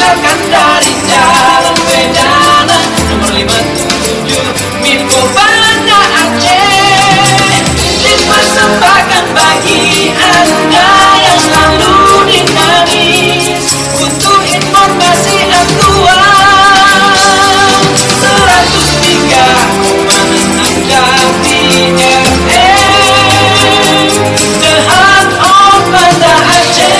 meninggalkan dari jalan Wedana nomor 57 Miko Banda Aceh. Dipersembahkan bagi Anda yang selalu dinamis untuk informasi aktual 103,6 Jambi FM, The Heart of Banda Aceh.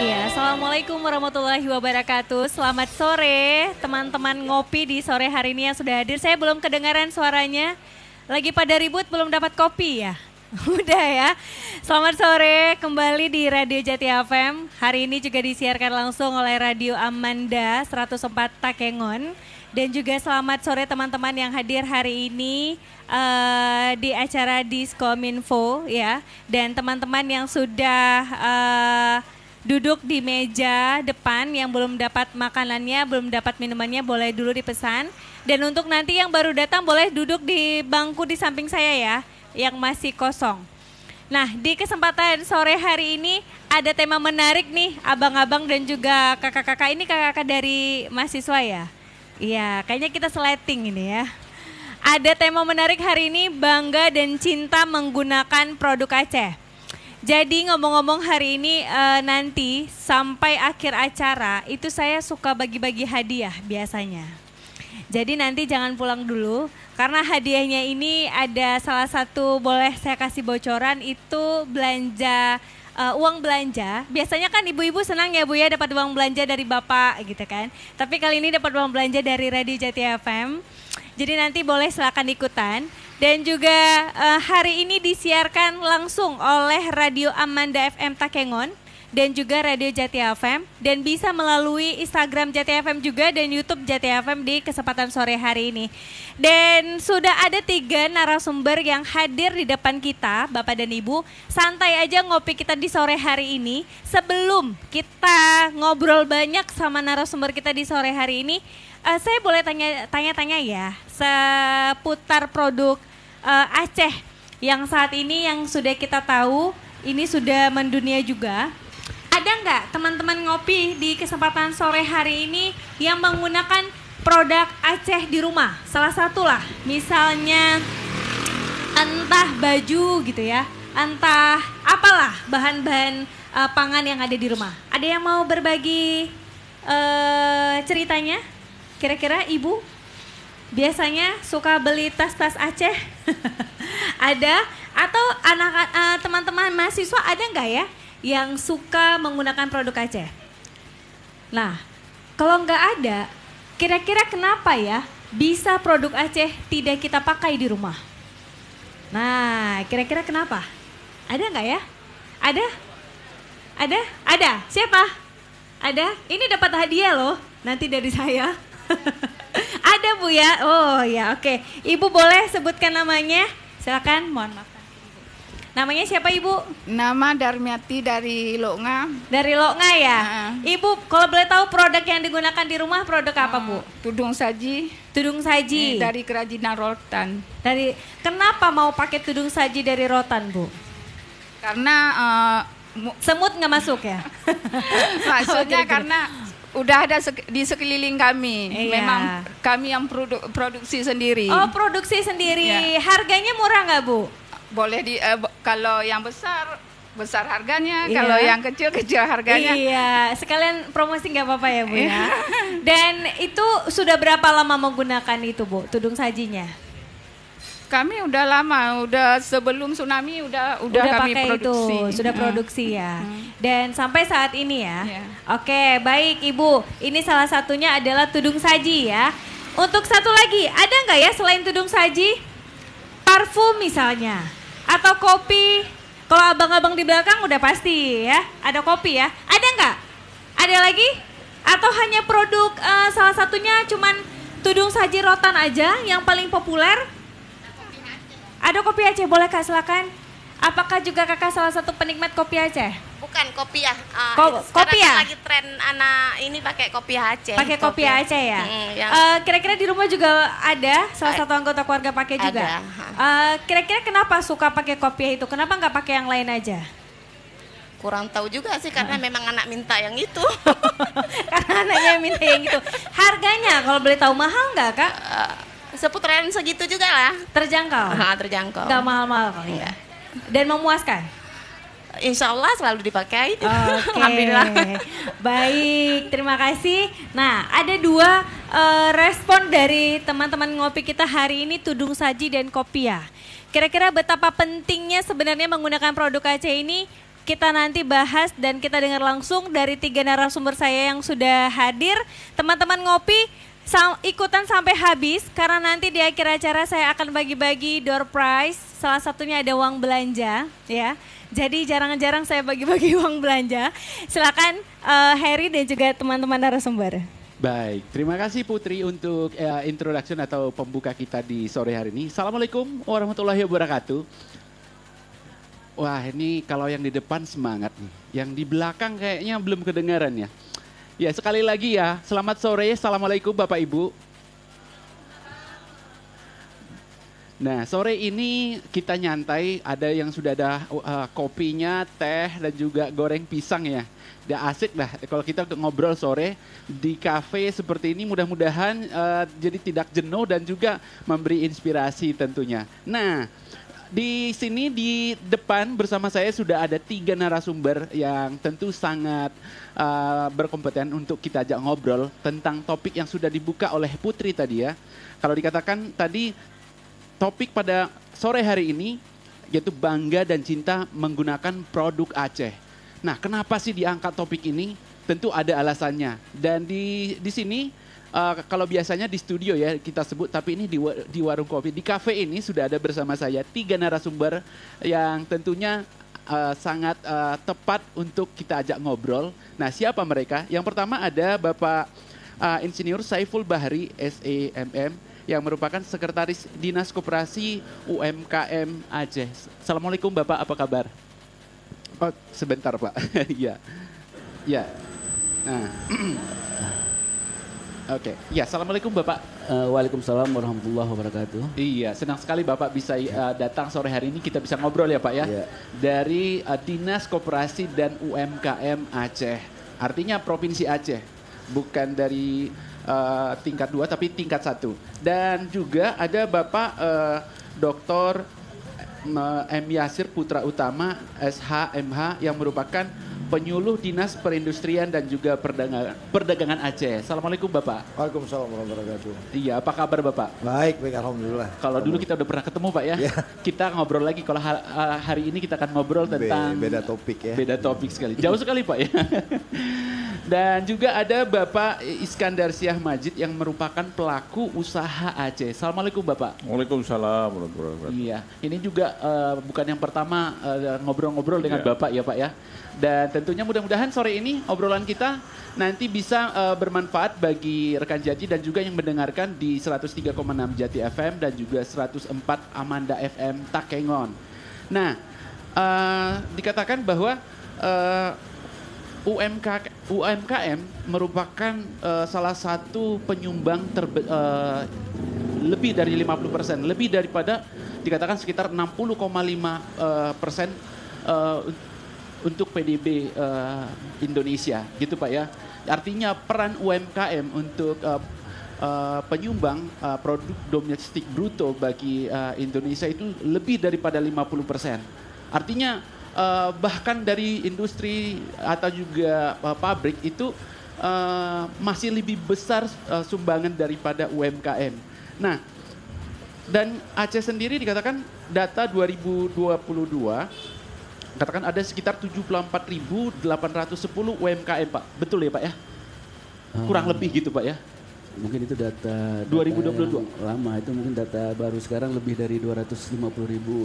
Iya, Assalamualaikum warahmatullahi wabarakatuh. Selamat sore teman-teman ngopi di sore hari ini yang sudah hadir. Saya belum kedengaran suaranya. Lagi pada ribut belum dapat kopi ya? Udah ya. Selamat sore kembali di Radio Jati FM. Hari ini juga disiarkan langsung oleh Radio Amanda 104 Takengon. Dan juga selamat sore teman-teman yang hadir hari ini di acara Diskominfo ya. Dan teman-teman yang sudah duduk di meja depan yang belum dapat makanannya, belum dapat minumannya boleh dulu dipesan. Dan untuk nanti yang baru datang boleh duduk di bangku di samping saya ya, yang masih kosong. Nah, di kesempatan sore hari ini ada tema menarik nih, abang-abang dan juga kakak-kakak. Ini kakak-kakak dari mahasiswa ya? Iya, kayaknya kita sleting ini ya. Ada tema menarik hari ini, bangga dan cinta menggunakan produk Aceh. Jadi ngomong-ngomong hari ini nanti sampai akhir acara itu saya suka bagi-bagi hadiah biasanya. Jadi nanti jangan pulang dulu karena hadiahnya ini ada salah satu, boleh saya kasih bocoran, itu belanja uang belanja. Biasanya kan ibu-ibu senang ya Bu ya dapat uang belanja dari Bapak gitu kan. Tapi kali ini dapat uang belanja dari Radio Jati FM. Jadi nanti boleh silakan ikutan. Dan juga hari ini disiarkan langsung oleh Radio Amanda FM Takengon dan juga Radio Jati FM, dan bisa melalui Instagram Jati FM juga dan YouTube Jati FM di kesempatan sore hari ini. Dan sudah ada 3 narasumber yang hadir di depan kita, Bapak dan Ibu. Santai aja ngopi kita di sore hari ini. Sebelum kita ngobrol banyak sama narasumber kita di sore hari ini, saya boleh tanya-tanya ya seputar produk Aceh yang saat ini yang sudah kita tahu ini sudah mendunia juga. Ada nggak teman-teman ngopi di kesempatan sore hari ini yang menggunakan produk Aceh di rumah? Salah satu lah, misalnya entah baju gitu ya, entah apalah bahan-bahan pangan yang ada di rumah. Ada yang mau berbagi ceritanya? Kira-kira Ibu biasanya suka beli tas-tas Aceh? Ada? Atau teman-teman mahasiswa ada nggak ya yang suka menggunakan produk Aceh? Nah, kalau nggak ada, kira-kira kenapa ya bisa produk Aceh tidak kita pakai di rumah? Nah, kira-kira kenapa? Ada nggak ya? Ada? Ada? Ada? Siapa? Ada? Ini dapat hadiah loh, nanti dari saya. Ada Bu ya? Oh ya, oke. Ibu boleh sebutkan namanya? Silakan, mohon maaf. Namanya siapa Ibu? Nama Darmiati dari Loknga. Dari Loknga ya? Ibu, kalau boleh tahu produk yang digunakan di rumah produk apa Bu? Tudung saji. Tudung saji. Dari kerajinan rotan. Kenapa mau pakai tudung saji dari rotan Bu? Karena semut nggak masuk ya? Maksudnya karena udah ada di sekeliling kami. Iya. Memang kami yang produksi sendiri. Oh, produksi sendiri. Ya. Harganya murah nggak Bu? Boleh kalau yang besar harganya, iya. Kalau yang kecil harganya. Iya, sekalian promosi nggak apa-apa ya Bu ya. Dan itu sudah berapa lama menggunakan itu Bu, tudung sajinya? Kami udah lama, udah sebelum tsunami udah kami produksi. Sudah produksi ya. Dan sampai saat ini ya. Oke, baik Ibu. Ini salah satunya adalah tudung saji ya. Untuk satu lagi, ada nggak ya selain tudung saji? Parfum misalnya. Atau kopi. Kalau abang-abang di belakang udah pasti ya. Ada kopi ya. Ada nggak? Ada lagi? Atau hanya produk salah satunya cuman tudung saji rotan aja yang paling populer? Ada kopi Aceh, boleh Kak silakan. Apakah juga Kakak salah satu penikmat kopi Aceh? Bukan kopi ya. Kopi ya? Lagi tren anak ini pakai kopi Aceh. Pakai kopi Aceh ya? Kira-kira di rumah juga ada salah satu anggota keluarga pakai juga? Kira-kira kenapa suka pakai kopi itu? Kenapa nggak pakai yang lain aja? Kurang tahu juga sih karena memang anak minta yang itu. Karena anaknya minta yang itu. Harganya kalau boleh tahu mahal nggak Kak? Seputaran segitu juga lah. Terjangkau? Terjangkau. Nggak mahal-mahal kali ya? Dan memuaskan? Insya Allah selalu dipakai. Oke, Alhamdulillah. baik, terima kasih. Nah, ada dua respon dari teman-teman ngopi kita hari ini, Tudung Saji dan Kopiah. Kira-kira betapa pentingnya sebenarnya menggunakan produk Aceh ini, kita nanti bahas dan kita dengar langsung dari 3 narasumber saya yang sudah hadir. Teman-teman ngopi, ikutan sampai habis karena nanti di akhir acara saya akan bagi-bagi door prize. Salah satunya ada uang belanja, ya. Jadi jarang-jarang saya bagi-bagi uang belanja. Silakan Heri dan juga teman-teman narasumber. Baik, terima kasih Putri untuk introduction atau pembuka kita di sore hari ini. Assalamualaikum warahmatullahi wabarakatuh. Wah, ini kalau yang di depan semangat nih. Yang di belakang kayaknya belum kedengaran ya. Ya, sekali lagi ya, selamat sore, assalamualaikum Bapak Ibu. Nah, sore ini kita nyantai, ada yang sudah ada kopinya, teh, dan juga goreng pisang ya. Udah asik dah kalau kita ngobrol sore di kafe seperti ini, mudah-mudahan jadi tidak jenuh dan juga memberi inspirasi tentunya. Nah, di sini di depan bersama saya sudah ada 3 narasumber yang tentu sangat berkompeten untuk kita ajak ngobrol tentang topik yang sudah dibuka oleh Putri tadi ya. Kalau dikatakan tadi topik pada sore hari ini yaitu bangga dan cinta menggunakan produk Aceh. Nah, kenapa sih diangkat topik ini? Tentu ada alasannya. Dan di sini kalau biasanya di studio ya kita sebut, tapi ini di warung kopi, di kafe ini sudah ada bersama saya 3 narasumber yang tentunya sangat tepat untuk kita ajak ngobrol. Nah, siapa mereka? Yang pertama ada Bapak Insinyur Saiful Bahri, SEMM, yang merupakan Sekretaris Dinas Koperasi UMKM Aceh. Assalamualaikum Bapak, apa kabar? Oh, sebentar Pak. Iya. Ya. Nah. Oke. Ya, Assalamualaikum Bapak. Waalaikumsalam warahmatullahi wabarakatuh. Iya, senang sekali Bapak bisa datang sore hari ini, kita bisa ngobrol ya Pak ya. Ya. Dari Dinas Koperasi dan UMKM Aceh. Artinya Provinsi Aceh. Bukan dari tingkat 2 tapi tingkat 1. Dan juga ada Bapak Dr. M. Yasir Putra Utama SHMH yang merupakan penyuluh Dinas Perindustrian dan juga Perdagangan Aceh. Assalamualaikum Bapak. Waalaikumsalam warahmatullahi wabarakatuh. Iya, apa kabar Bapak? Baik, alhamdulillah. Kalau dulu kita udah pernah ketemu Pak ya. Kita ngobrol lagi, kalau hari ini kita akan ngobrol tentang beda topik ya. Beda topik sekali. Jauh sekali Pak ya. Dan juga ada Bapak Iskandar Syah Majid yang merupakan pelaku usaha Aceh. Assalamualaikum Bapak. Waalaikumsalam warahmatullahi wabarakatuh. Iya, ini juga bukan yang pertama ngobrol-ngobrol dengan Bapak ya Pak ya. Dan tentunya mudah-mudahan sore ini obrolan kita nanti bisa bermanfaat bagi rekan Jati dan juga yang mendengarkan di 103,6 Jati FM dan juga 104 Amanda FM Takengon. Nah, dikatakan bahwa UMKM merupakan salah satu penyumbang lebih dari 50%, lebih daripada dikatakan sekitar 60,5% untuk PDB Indonesia, gitu Pak ya. Artinya peran UMKM untuk penyumbang produk domestik bruto bagi Indonesia itu lebih daripada 50%. Artinya bahkan dari industri atau juga pabrik itu masih lebih besar sumbangan daripada UMKM. Nah, dan Aceh sendiri dikatakan data 2022 katakan ada sekitar 74.810 UMKM Pak. Betul ya Pak ya? Kurang lebih gitu Pak ya? Mungkin itu data 2022 lama, itu mungkin data baru sekarang lebih dari 250.000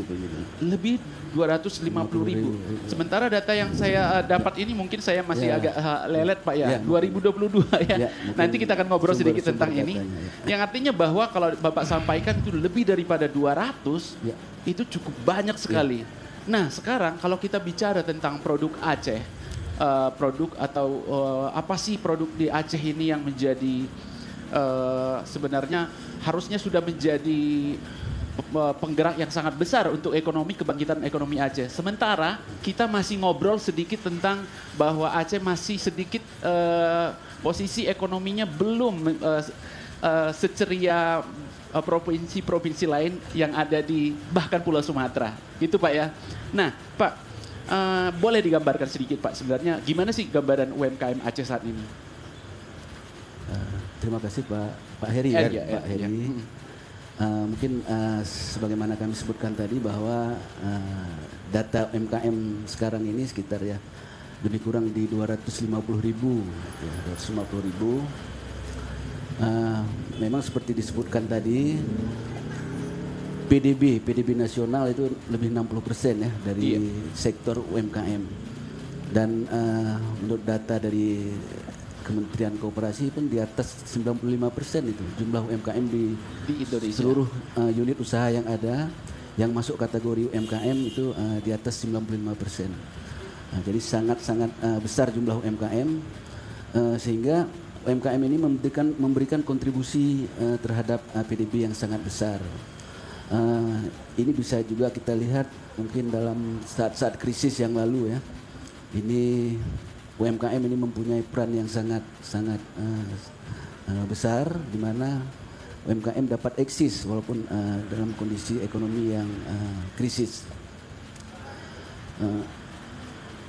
begitu. Lebih 250.000. Sementara data yang saya dapat ini mungkin saya masih agak lelet Pak ya. 2022 ya. Nanti kita akan ngobrol sedikit tentang ini. Yang artinya bahwa kalau Bapak sampaikan itu lebih daripada 200, itu cukup banyak sekali. Nah, sekarang kalau kita bicara tentang produk Aceh, produk atau apa sih produk di Aceh ini yang menjadi sebenarnya harusnya sudah menjadi penggerak yang sangat besar untuk kebangkitan ekonomi Aceh. Sementara kita masih ngobrol sedikit tentang bahwa Aceh masih sedikit posisi ekonominya belum seceria provinsi-provinsi lain yang ada di bahkan Pulau Sumatera. Gitu Pak ya. Nah Pak, boleh digambarkan sedikit Pak sebenarnya gimana sih gambaran UMKM Aceh saat ini? Terima kasih Pak Heri ya, Pak Heri. Mungkin sebagaimana kami sebutkan tadi bahwa data UMKM sekarang ini sekitar ya lebih kurang di 250.000, ya, 250.000. Memang seperti disebutkan tadi, PDB nasional itu lebih 60% ya dari sektor UMKM. Dan menurut data dari Kementerian Koperasi pun di atas 95% itu jumlah UMKM di Indonesia. Seluruh unit usaha yang ada yang masuk kategori UMKM itu di atas 95%. Jadi sangat-sangat besar jumlah UMKM sehingga UMKM ini memberikan kontribusi terhadap PDB yang sangat besar. Ini bisa juga kita lihat mungkin dalam saat-saat krisis yang lalu ya. Ini UMKM ini mempunyai peran yang sangat besar di mana UMKM dapat eksis walaupun dalam kondisi ekonomi yang krisis.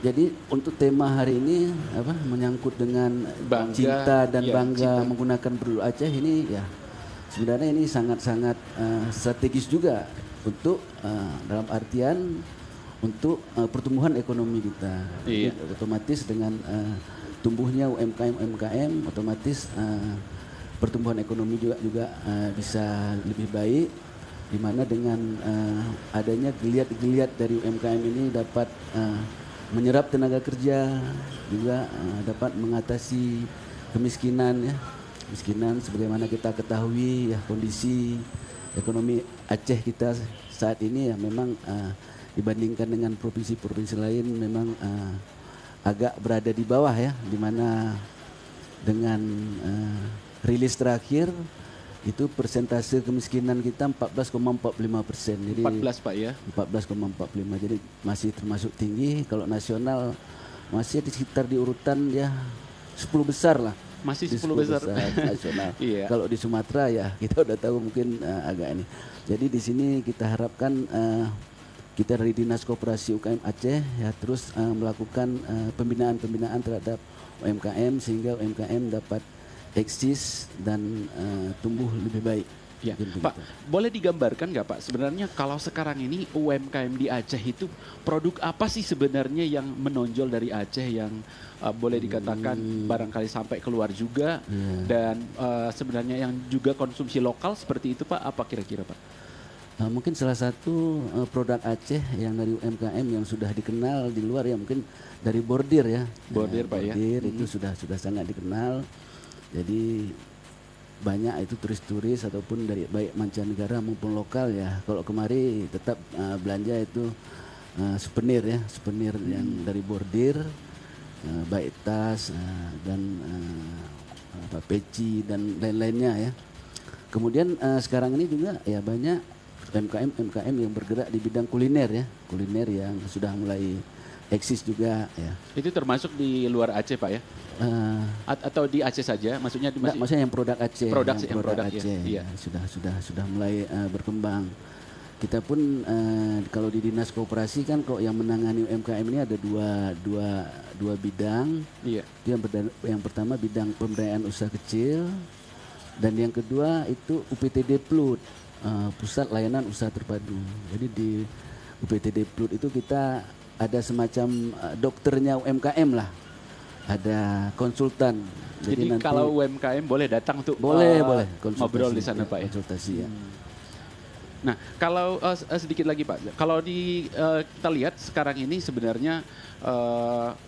Jadi untuk tema hari ini menyangkut dengan cinta dan bangga menggunakan produk Aceh ini ya sebenarnya ini sangat-sangat strategis juga untuk dalam artian untuk pertumbuhan ekonomi kita. Iya. Otomatis dengan tumbuhnya UMKM otomatis pertumbuhan ekonomi juga bisa lebih baik di mana dengan adanya geliat-geliat dari UMKM ini dapat menyerap tenaga kerja juga dapat mengatasi kemiskinan ya. Kemiskinan sebagaimana kita ketahui ya kondisi ekonomi Aceh kita saat ini ya memang dibandingkan dengan provinsi-provinsi lain memang agak berada di bawah ya, di mana dengan rilis terakhir itu persentase kemiskinan kita 14,45%. Jadi 14 Pak ya? 14,45. Jadi masih termasuk tinggi. Kalau nasional masih di sekitar di urutan ya 10 besar lah. Masih 10 besar nasional. Iya. Kalau di Sumatera ya kita udah tahu mungkin agak ini. Jadi di sini kita harapkan kita dari Dinas Koperasi UKM Aceh ya terus melakukan pembinaan terhadap UMKM sehingga UMKM dapat eksis dan tumbuh lebih baik. Ya, Pak, boleh digambarkan nggak Pak sebenarnya kalau sekarang ini UMKM di Aceh itu produk apa sih sebenarnya yang menonjol dari Aceh yang boleh dikatakan barangkali sampai keluar juga dan sebenarnya yang juga konsumsi lokal seperti itu Pak, apa kira-kira Pak? Mungkin salah satu produk Aceh yang dari UMKM yang sudah dikenal di luar ya mungkin dari bordir ya. Bordir Pak ya. Bordir itu sudah sangat dikenal. Jadi banyak itu turis-turis ataupun dari baik mancanegara maupun lokal ya. Kalau kemari tetap belanja itu souvenir ya, souvenir yang dari bordir baik tas dan peci dan lain-lainnya ya. Kemudian sekarang ini juga ya banyak UMKM yang bergerak di bidang kuliner ya, kuliner yang sudah mulai eksis juga ya. Itu termasuk di luar Aceh Pak ya? Atau di Aceh saja? Maksudnya maksudnya yang produk Aceh. Produk Aceh ya. Sudah mulai berkembang. Kita pun kalau di Dinas Koperasi kan kok yang menangani UMKM ini ada dua bidang. Iya. Itu yang pertama bidang pemberdayaan usaha kecil dan yang kedua itu UPTD Plut. Pusat Layanan Usaha Terpadu. Jadi di UPTD Plut itu kita ada semacam dokternya UMKM lah. Ada konsultan. Jadi nanti, kalau UMKM boleh datang untuk boleh ngobrol di sana Pak ya. Konsultasi ya. Nah, kalau sedikit lagi Pak, kalau kita lihat sekarang ini sebenarnya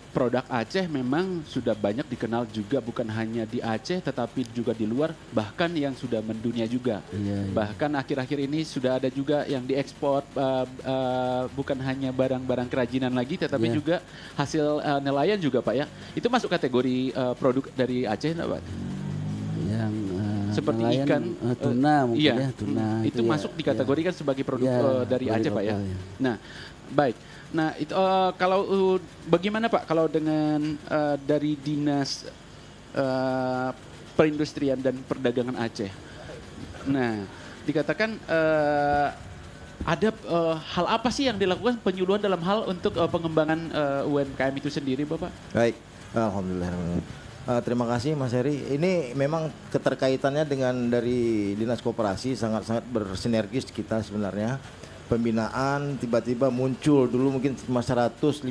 produk Aceh memang sudah banyak dikenal juga bukan hanya di Aceh tetapi juga di luar bahkan yang sudah mendunia juga. Iya. Bahkan akhir-akhir ini sudah ada juga yang diekspor bukan hanya barang-barang kerajinan lagi tetapi juga hasil nelayan juga Pak ya. Itu masuk kategori produk dari Aceh enggak Pak? Yang seperti nelayan, ikan, tuna mungkin iya, ya, tuna itu ya, masuk dikategorikan sebagai produk ya, dari produk Aceh Pak ya. lokal, ya. Nah, baik. Nah, itu kalau bagaimana Pak kalau dengan dari Dinas Perindustrian dan Perdagangan Aceh? Nah, dikatakan ada hal apa sih yang dilakukan penyuluhan dalam hal untuk pengembangan UMKM itu sendiri, Bapak? Baik, alhamdulillah. Terima kasih Mas Heri. Ini memang keterkaitannya dengan dari Dinas Koperasi sangat-sangat bersinergis kita sebenarnya. Pembinaan tiba-tiba muncul dulu mungkin cuma 150.000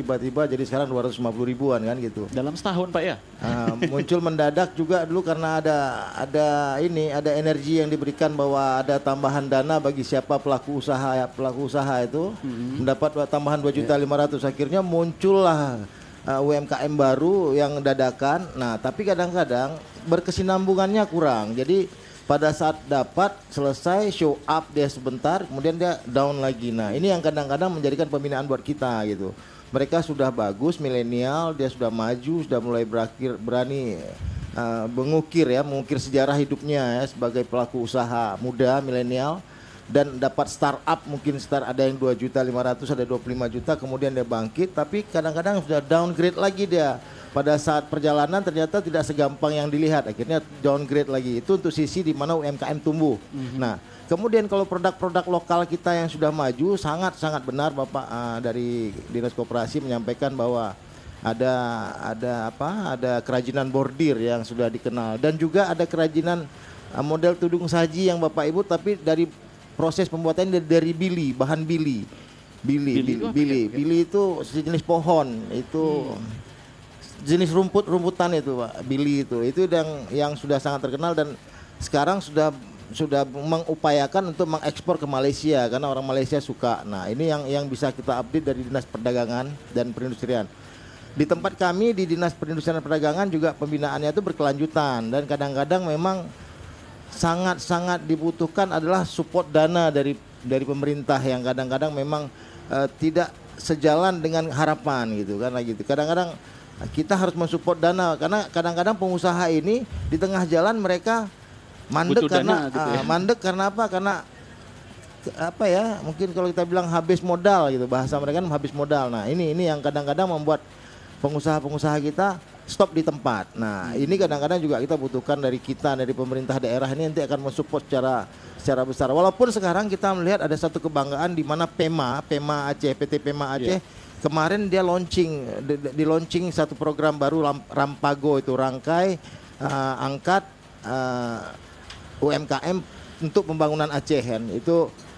tiba-tiba jadi sekarang 250.000-an kan gitu. Dalam setahun Pak ya? Muncul mendadak juga dulu karena ada energi yang diberikan bahwa ada tambahan dana bagi siapa pelaku usaha itu mendapat tambahan 2.500.000. Akhirnya muncullah UMKM baru yang dadakan. Nah, tapi kadang-kadang berkesinambungannya kurang. Jadi pada saat dapat selesai show up dia sebentar, kemudian dia down lagi. Nah, ini yang kadang-kadang menjadikan pembinaan buat kita gitu. Mereka sudah bagus, milenial, dia sudah maju, sudah mulai berani mengukir sejarah hidupnya ya sebagai pelaku usaha muda milenial. Dan dapat startup mungkin ada yang 2.500.000, ada 25 juta, kemudian dia bangkit, tapi kadang-kadang sudah downgrade lagi dia. Pada saat perjalanan ternyata tidak segampang yang dilihat, akhirnya downgrade lagi. Itu untuk sisi di mana UMKM tumbuh. Nah, kemudian kalau produk-produk lokal kita yang sudah maju, sangat-sangat benar Bapak dari Dinas Koperasi menyampaikan bahwa ada kerajinan bordir yang sudah dikenal, dan juga ada kerajinan model tudung saji yang Bapak Ibu, tapi dari proses pembuatannya dari bili, bahan bili. Bili itu sejenis pohon, itu jenis rumputan itu Pak, bili itu yang sudah sangat terkenal dan sekarang sudah mengupayakan untuk mengekspor ke Malaysia karena orang Malaysia suka. Nah, ini yang bisa kita update dari Dinas Perdagangan dan Perindustrian. Di tempat kami di Dinas Perindustrian dan Perdagangan juga pembinaannya itu berkelanjutan dan kadang-kadang memang sangat-sangat dibutuhkan adalah support dana dari pemerintah yang kadang-kadang memang tidak sejalan dengan harapan gitu kan gitu. Kadang-kadang kita harus mensupport dana karena kadang-kadang pengusaha ini di tengah jalan mereka mandek karena gitu ya. mandek karena apa? Karena apa ya? Mungkin kalau kita bilang habis modal gitu, bahasa mereka kan habis modal. Nah, ini yang kadang-kadang membuat pengusaha-pengusaha kita stop di tempat. Nah, ini kadang-kadang juga kita butuhkan dari pemerintah daerah ini nanti akan mensupport secara besar. Walaupun sekarang kita melihat ada satu kebanggaan di mana PEMA Aceh, PT PEMA Aceh kemarin dia launching satu program baru Rampago itu rangkai angkat UMKM untuk pembangunan Aceh kan.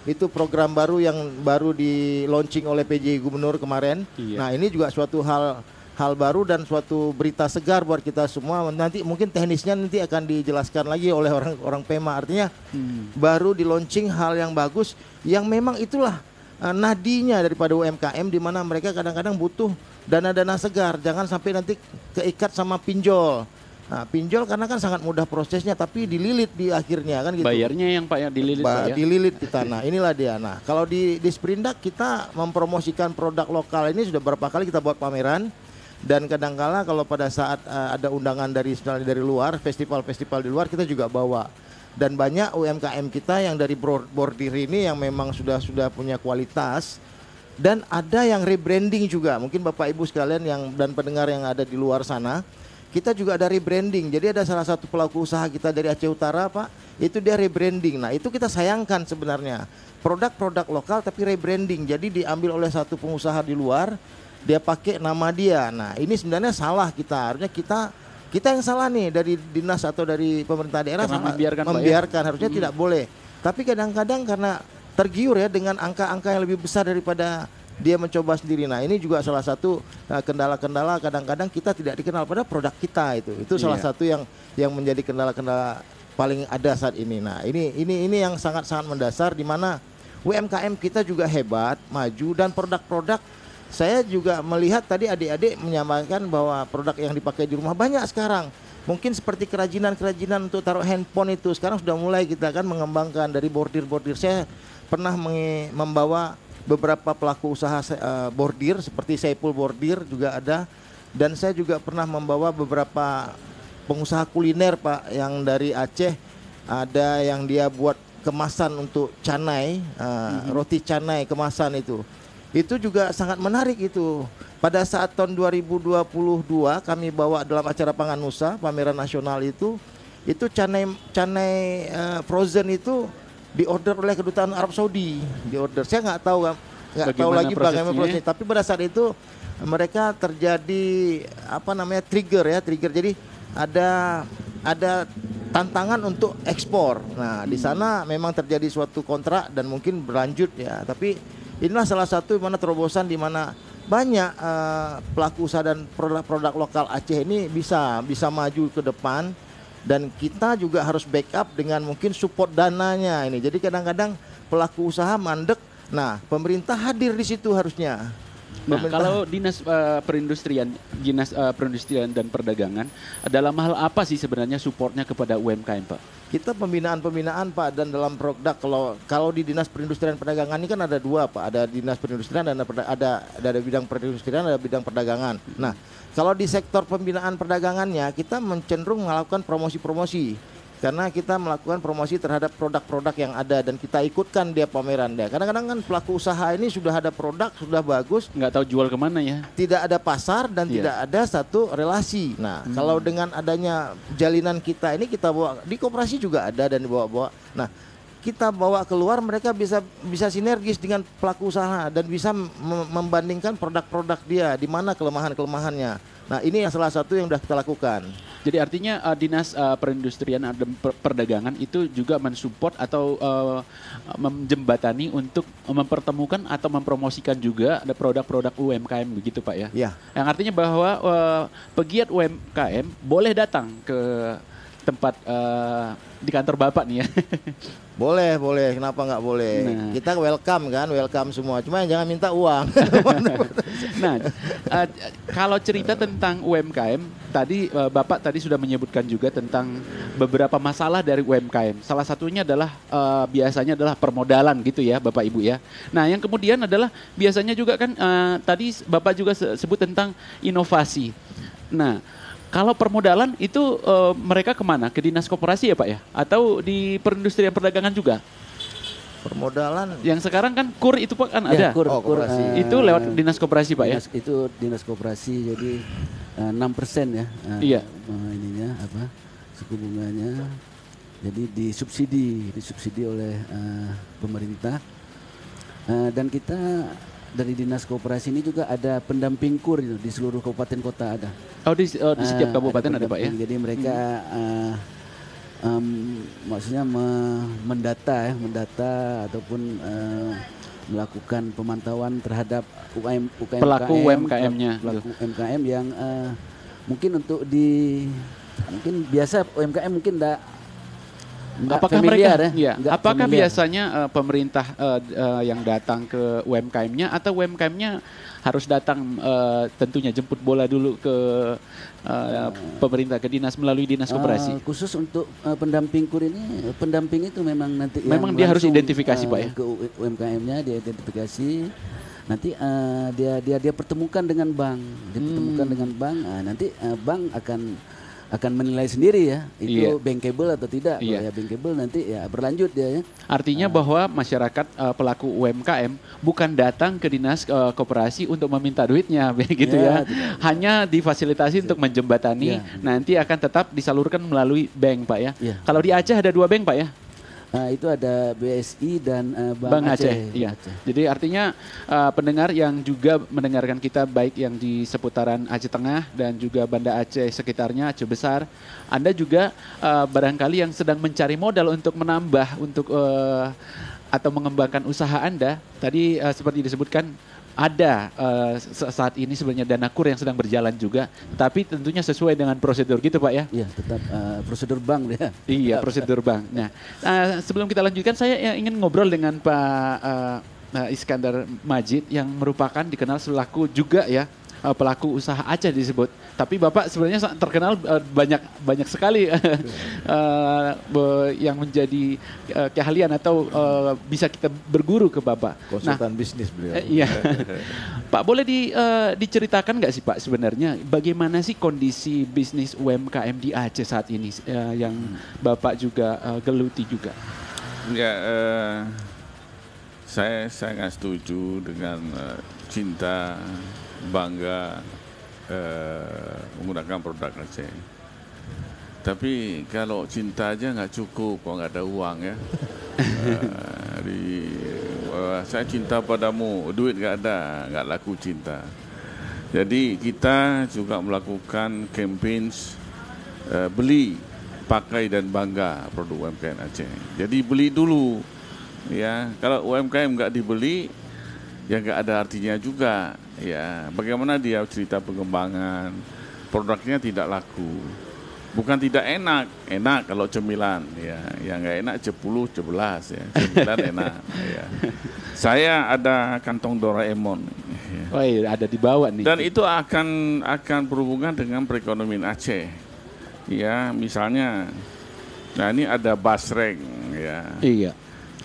Itu program baru yang baru di launching oleh PJ Gubernur kemarin. Nah, ini juga suatu hal baru dan suatu berita segar buat kita semua. Nanti mungkin teknisnya nanti akan dijelaskan lagi oleh orang PEMA. Artinya baru di launching hal yang bagus yang memang itulah nadinya daripada UMKM di mana mereka kadang-kadang butuh dana-dana segar. Jangan sampai nanti keikat sama pinjol. Nah, pinjol karena kan sangat mudah prosesnya tapi dililit di akhirnya kan gitu. Bayarnya yang Pak ya dililit Pak ya. Dililit kita. Nah, inilah dia. Nah, kalau di Sprindak kita mempromosikan produk lokal ini sudah berapa kali kita buat pameran. Dan kadangkala kalau pada saat ada undangan dari luar, festival-festival di luar kita juga bawa. Dan banyak UMKM kita yang dari bordir ini yang memang sudah punya kualitas dan ada yang rebranding juga. Mungkin Bapak Ibu sekalian dan pendengar yang ada di luar sana, kita juga ada rebranding. Jadi ada salah satu pelaku usaha kita dari Aceh Utara, Pak, itu dia rebranding. Nah, itu kita sayangkan sebenarnya. Produk-produk lokal tapi rebranding. Jadi diambil oleh satu pengusaha di luar, dia pakai nama dia. Nah, ini sebenarnya salah kita. Harusnya kita yang salah nih dari dinas atau dari pemerintah daerah membiarkan harusnya tidak boleh. Tapi kadang-kadang karena tergiur ya dengan angka-angka yang lebih besar daripada dia mencoba sendiri. Nah, ini juga salah satu kendala-kendala kadang-kadang kita tidak dikenal pada produk kita itu. Itu salah satu yang menjadi kendala-kendala paling ada saat ini. Nah, ini yang sangat-sangat mendasar di mana UMKM kita juga hebat, maju dan produk-produk. Saya juga melihat tadi adik-adik menyampaikan bahwa produk yang dipakai di rumah banyak sekarang. Mungkin seperti kerajinan-kerajinan untuk taruh handphone itu sekarang sudah mulai kita kan mengembangkan dari bordir-bordir. Saya pernah membawa beberapa pelaku usaha bordir seperti Saipul Bordir juga ada. Dan saya juga pernah membawa beberapa pengusaha kuliner Pak yang dari Aceh, ada yang dia buat kemasan untuk canai, roti canai kemasan itu juga sangat menarik itu. Pada saat tahun 2022 kami bawa dalam acara Pangan Nusa, pameran nasional itu canai frozen itu diorder oleh kedutaan Arab Saudi, diorder. Saya nggak tahu lagi bagaimana prosesnya. Tapi pada saat itu mereka terjadi trigger. Jadi ada tantangan untuk ekspor. Nah, di sana memang terjadi suatu kontrak dan mungkin berlanjut ya. Tapi inilah salah satu di mana terobosan di mana banyak pelaku usaha dan produk lokal Aceh ini bisa maju ke depan, dan kita juga harus backup dengan mungkin support dananya ini. Jadi kadang-kadang pelaku usaha mandek, nah pemerintah hadir di situ harusnya. Nah, kalau dinas perindustrian dan perdagangan, dalam hal apa sih sebenarnya supportnya kepada UMKM, Pak? Kita pembinaan Pak, dan dalam produk kalau di dinas perindustrian perdagangan ini kan ada dua Pak, ada dinas perindustrian dan ada bidang perindustrian, ada bidang perdagangan. Nah, kalau di sektor pembinaan perdagangannya kita cenderung melakukan promosi. Karena kita melakukan promosi terhadap produk-produk yang ada dan kita ikutkan dia pameran dia. Kadang-kadang kan pelaku usaha ini sudah ada produk, sudah bagus, nggak tahu jual kemana ya. Tidak ada pasar dan tidak ada satu relasi. Nah, kalau dengan adanya jalinan kita ini kita bawa di koperasi juga ada dan dibawa-bawa. Nah, kita bawa keluar, mereka bisa sinergis dengan pelaku usaha dan bisa membandingkan produk-produk dia di mana kelemahan-kelemahannya. Nah, ini yang salah satu yang sudah kita lakukan. Jadi artinya dinas perindustrian dan perdagangan itu juga mensupport atau menjembatani untuk mempertemukan atau mempromosikan juga ada produk-produk UMKM begitu Pak ya? Iya. Yang artinya bahwa pegiat UMKM boleh datang ke tempat di kantor Bapak nih ya? Boleh. Kenapa nggak boleh? Nah. Kita welcome semua. Cuma jangan minta uang. Nah, kalau cerita tentang UMKM, tadi Bapak tadi sudah menyebutkan juga tentang beberapa masalah dari UMKM. Salah satunya adalah biasanya adalah permodalan gitu ya, Bapak Ibu ya. Nah, yang kemudian adalah biasanya juga kan tadi Bapak juga sebut tentang inovasi. Nah, kalau permodalan itu mereka kemana? Ke dinas koperasi ya Pak ya? Atau di perindustrian perdagangan juga? Permodalan yang sekarang kan KUR itu Pak kan ada. Koperasi. Itu lewat dinas koperasi Pak ya? Itu dinas koperasi, jadi 6% ya. Iya. Ininya apa? Suku bunganya. Jadi disubsidi oleh pemerintah. Dan kita dari dinas koperasi ini juga ada pendamping KUR itu di seluruh kabupaten kota ada. Oh di setiap kabupaten ada Pak ya? Jadi mereka maksudnya mendata ataupun melakukan pemantauan terhadap pelaku UMKM-nya, pelaku UMKM yang mungkin mungkin biasa UMKM mungkin enggak apakah familiar, apakah biasanya pemerintah yang datang ke UMKM-nya atau UMKM-nya harus datang tentunya jemput bola dulu ke pemerintah, ke dinas melalui dinas koperasi? Khusus untuk pendamping KUR ini, pendamping itu memang nanti memang dia harus identifikasi Pak ya? Ke UMKM-nya dia identifikasi, nanti dia pertemukan dengan bank, nanti bank akan menilai sendiri ya itu bankable atau tidak. Kalau ya bankable nanti ya berlanjut dia ya. Artinya bahwa masyarakat pelaku UMKM bukan datang ke dinas koperasi untuk meminta duitnya begitu ya. Hanya difasilitasi untuk menjembatani, nanti akan tetap disalurkan melalui bank Pak ya. Kalau di Aceh ada 2 bank Pak ya? Itu ada BSI dan Bank Aceh. Iya. Jadi artinya pendengar yang juga mendengarkan kita baik yang di seputaran Aceh Tengah dan juga Banda Aceh sekitarnya, Aceh Besar, Anda juga barangkali yang sedang mencari modal untuk menambah atau mengembangkan usaha Anda. Tadi seperti disebutkan ada saat ini sebenarnya dana KUR yang sedang berjalan juga, tapi tentunya sesuai dengan prosedur gitu Pak ya? Iya, tetap prosedur bank ya. Iya, prosedur bank. Nah, sebelum kita lanjutkan, saya ingin ngobrol dengan Pak Iskandar Majid yang merupakan dikenal selaku juga ya pelaku usaha Aceh disebut. Tapi Bapak sebenarnya terkenal banyak sekali yang menjadi keahlian atau bisa kita berguru ke Bapak. Konsultan bisnis beliau. Iya. Pak, boleh diceritakan nggak sih Pak sebenarnya bagaimana sih kondisi bisnis UMKM di Aceh saat ini yang Bapak juga geluti juga? Ya, saya sangat setuju dengan cinta, bangga menggunakan produk Aceh. Tapi kalau cinta aja nggak cukup kalau nggak ada uang ya. Saya cinta padamu, duit nggak ada, nggak laku cinta. Jadi kita juga melakukan campaigns beli, pakai dan bangga produk UMKM Aceh. Jadi beli dulu, ya. Kalau UMKM nggak dibeli, ya nggak ada artinya juga, ya. Bagaimana dia cerita pengembangan, produknya tidak laku. Bukan tidak enak, enak kalau cemilan, ya. Yang nggak enak 10, 11, ya. Cemilan enak, ya. Saya ada kantong Doraemon. Ya. Oh iya, ada di bawah nih. Dan itu akan berhubungan dengan perekonomian Aceh. Ya, misalnya, nah ini ada basreng, ya. Iya.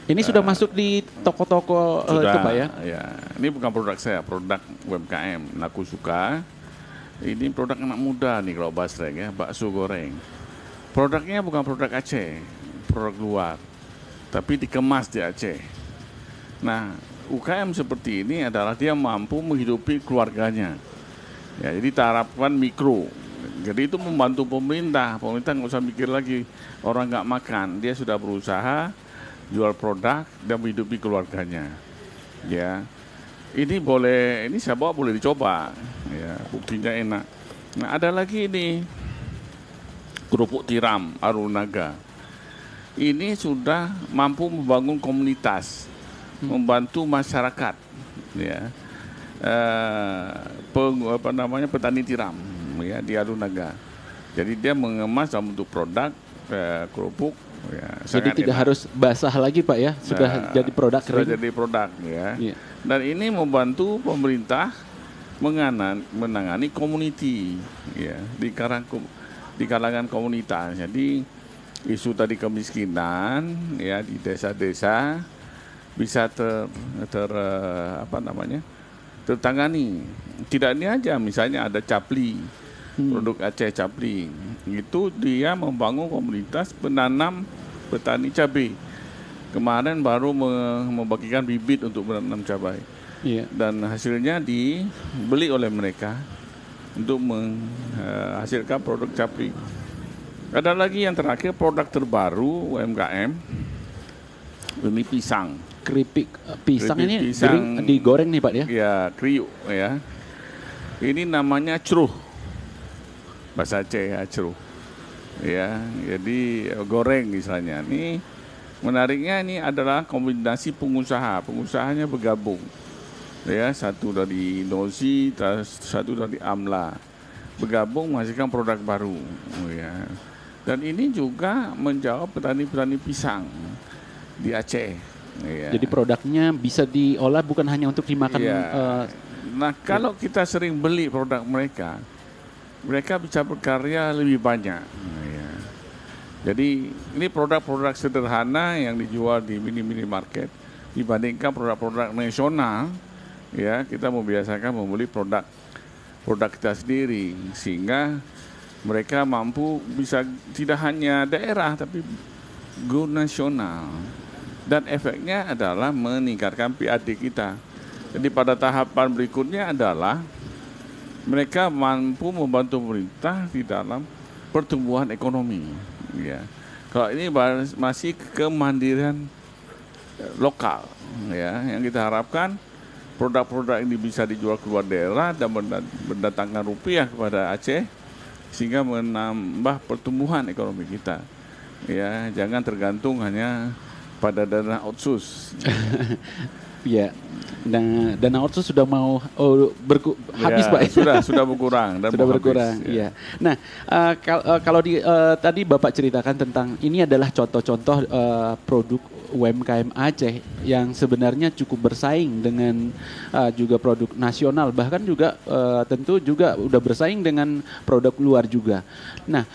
Ini sudah masuk di toko-toko itu Pak ya? Ya. Ini bukan produk saya, produk UMKM. Aku suka. Ini produk anak muda nih kalau basreng ya, bakso goreng. Produknya bukan produk Aceh, produk luar, tapi dikemas di Aceh. Nah, UKM seperti ini adalah dia mampu menghidupi keluarganya. Ya, jadi tarafkan mikro. Jadi itu membantu pemerintah. Pemerintah nggak usah mikir lagi orang nggak makan. Dia sudah berusaha jual produk dan menghidupi keluarganya. Ya, ini saya bawa boleh dicoba. Ya, buktinya enak. Nah, ada lagi ini kerupuk tiram Arunaga. Ini sudah mampu membangun komunitas, membantu masyarakat. Ya, petani tiram. Ya, di Arunaga. Jadi dia mengemas dalam bentuk produk kerupuk. Ya, jadi tidak harus basah lagi Pak ya, sudah jadi produk kering. Sudah jadi produk ya. Iya. Dan ini membantu pemerintah menangani community ya di kalangan komunitas. Jadi isu tadi kemiskinan ya di desa-desa bisa tertangani. Tidak ini aja, misalnya ada capli, produk Aceh capli. Itu dia membangun komunitas penanam petani cabai. Kemarin baru membagikan bibit untuk menanam cabai. Iya. Dan hasilnya dibeli oleh mereka untuk menghasilkan produk capli. Ada lagi yang terakhir produk terbaru UMKM, ini pisang. Keripik pisang ini digoreng nih Pak ya? Ya, kriuk ya. Ini namanya ceruh. Bahasa Aceh ya, ceruh. Ya, jadi goreng misalnya. Ini menariknya ini adalah kombinasi pengusaha. Pengusahanya bergabung. Ya, satu dari Nozi, satu dari Amla. Bergabung menghasilkan produk baru. Ya. Dan ini juga menjawab petani-petani pisang di Aceh. Ya. Jadi produknya bisa diolah bukan hanya untuk dimakan. Ya. Nah, kalau kita sering beli produk mereka bisa berkarya lebih banyak. Ya. Jadi ini produk-produk sederhana yang dijual di mini market dibandingkan produk-produk nasional. Ya, kita membiasakan membeli produk kita sendiri sehingga mereka mampu bisa tidak hanya daerah tapi go nasional, dan efeknya adalah meningkatkan PAD kita. Jadi pada tahapan berikutnya adalah mereka mampu membantu pemerintah di dalam pertumbuhan ekonomi. Ya, kalau ini masih kemandirian lokal, ya, yang kita harapkan produk-produk ini bisa dijual keluar daerah dan mendatangkan rupiah kepada Aceh sehingga menambah pertumbuhan ekonomi kita. Ya, jangan tergantung hanya pada dana otsus. Ya. Nah, dana otsus sudah mau habis Ya, Pak. sudah berkurang dan Sudah mau berkurang. habis, Iya. Nah, kalau tadi Bapak ceritakan tentang ini adalah contoh-contoh produk UMKM Aceh yang sebenarnya cukup bersaing dengan juga produk nasional, bahkan juga tentu juga udah bersaing dengan produk luar juga. Nah,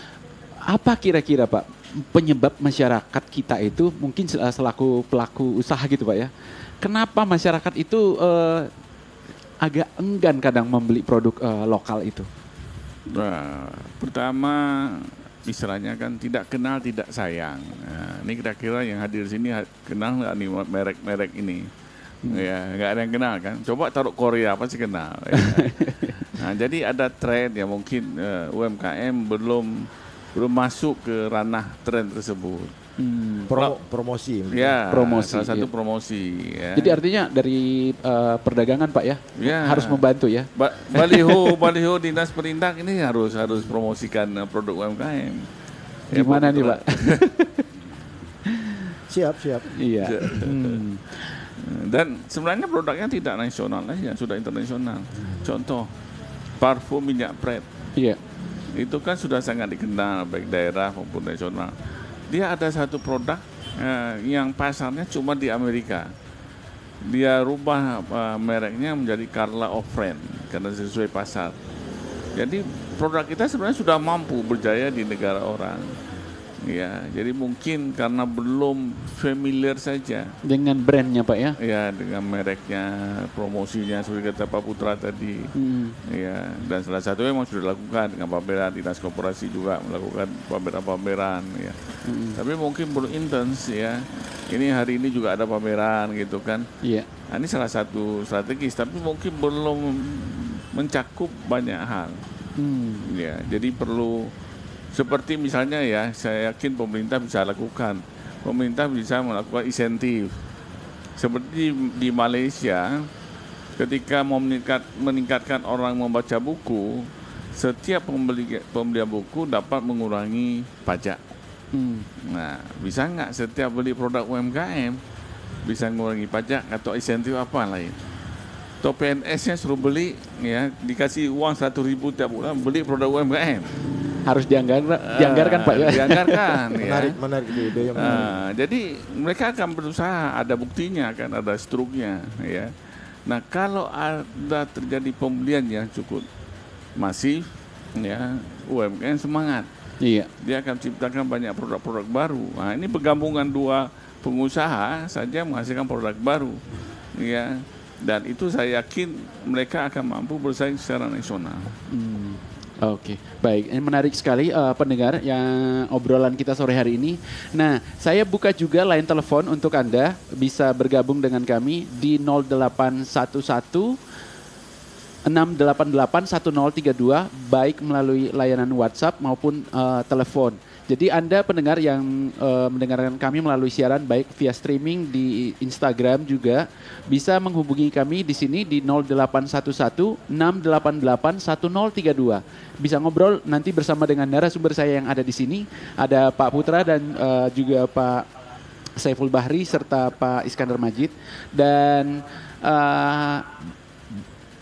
apa kira-kira Pak penyebab masyarakat kita itu mungkin selaku pelaku usaha gitu Pak ya? Kenapa masyarakat itu agak enggan kadang membeli produk lokal itu? Nah, pertama istilahnya kan tidak kenal tidak sayang. Nah, ini kira-kira yang hadir di sini kenal nggak nih merek-merek ini? Ya nggak ada yang kenal kan. Coba taruh Korea pasti kenal. Ya. Nah, jadi ada tren ya mungkin UMKM belum masuk ke ranah tren tersebut. Promosi. Ya, Promosi, salah satu iya. promosi. Ya. Jadi artinya dari perdagangan Pak ya, Ya. harus membantu ya. Baliho dinas perindak ini harus promosikan produk UMKM. Ya, Gimana nih Pak? Siap. Iya. Dan sebenarnya produknya tidak nasional aja, sudah internasional. Contoh parfum minyak pret. Iya. Itu kan sudah sangat dikenal baik daerah maupun nasional. Dia ada satu produk yang pasarnya cuma di Amerika. Dia rubah mereknya menjadi Carla of Friend karena sesuai pasar. Jadi produk kita sebenarnya sudah mampu berjaya di negara orang. Ya, jadi mungkin karena belum familiar saja Dengan brandnya Pak ya. ya dengan mereknya, promosinya seperti kata Pak Putra tadi. Ya, dan salah satu memang sudah dilakukan dengan pameran, dinas koperasi juga melakukan pameran-pameran ya. Tapi mungkin belum intens ya. Ini hari ini juga ada pameran gitu kan. Iya. Nah, ini salah satu strategis tapi mungkin belum mencakup banyak hal. Ya, jadi perlu seperti misalnya ya, saya yakin pemerintah bisa lakukan. Pemerintah bisa melakukan insentif. Seperti di Malaysia, ketika mau meningkatkan orang membaca buku, setiap pembelian buku dapat mengurangi pajak. Nah, bisa nggak setiap beli produk UMKM bisa mengurangi pajak atau insentif apa lain? Atau PNS-nya suruh beli, ya dikasih uang 100.000 tiap bulan beli produk UMKM. Harus dianggarkan Pak ya. Dianggarkan ya. Menarik itu ide yang Jadi mereka akan berusaha, ada buktinya kan, ada struknya ya. Nah, kalau ada terjadi pembelian yang cukup masif ya, UMKM semangat. Iya. Dia akan ciptakan banyak produk-produk baru. Nah, ini penggabungan dua pengusaha saja menghasilkan produk baru. Ya. Dan itu saya yakin mereka akan mampu bersaing secara nasional. Oke, baik. Ini menarik sekali pendengar yang obrolan kita sore hari ini. Nah, saya buka juga line telepon untuk Anda bisa bergabung dengan kami di 0811 688 1032 baik melalui layanan WhatsApp maupun telepon. Jadi Anda pendengar yang mendengarkan kami melalui siaran baik via streaming di Instagram juga bisa menghubungi kami di sini di 0811 688 1032. Bisa ngobrol nanti bersama dengan narasumber saya yang ada di sini. Ada Pak Putra dan juga Pak Saiful Bahri serta Pak Iskandar Majid dan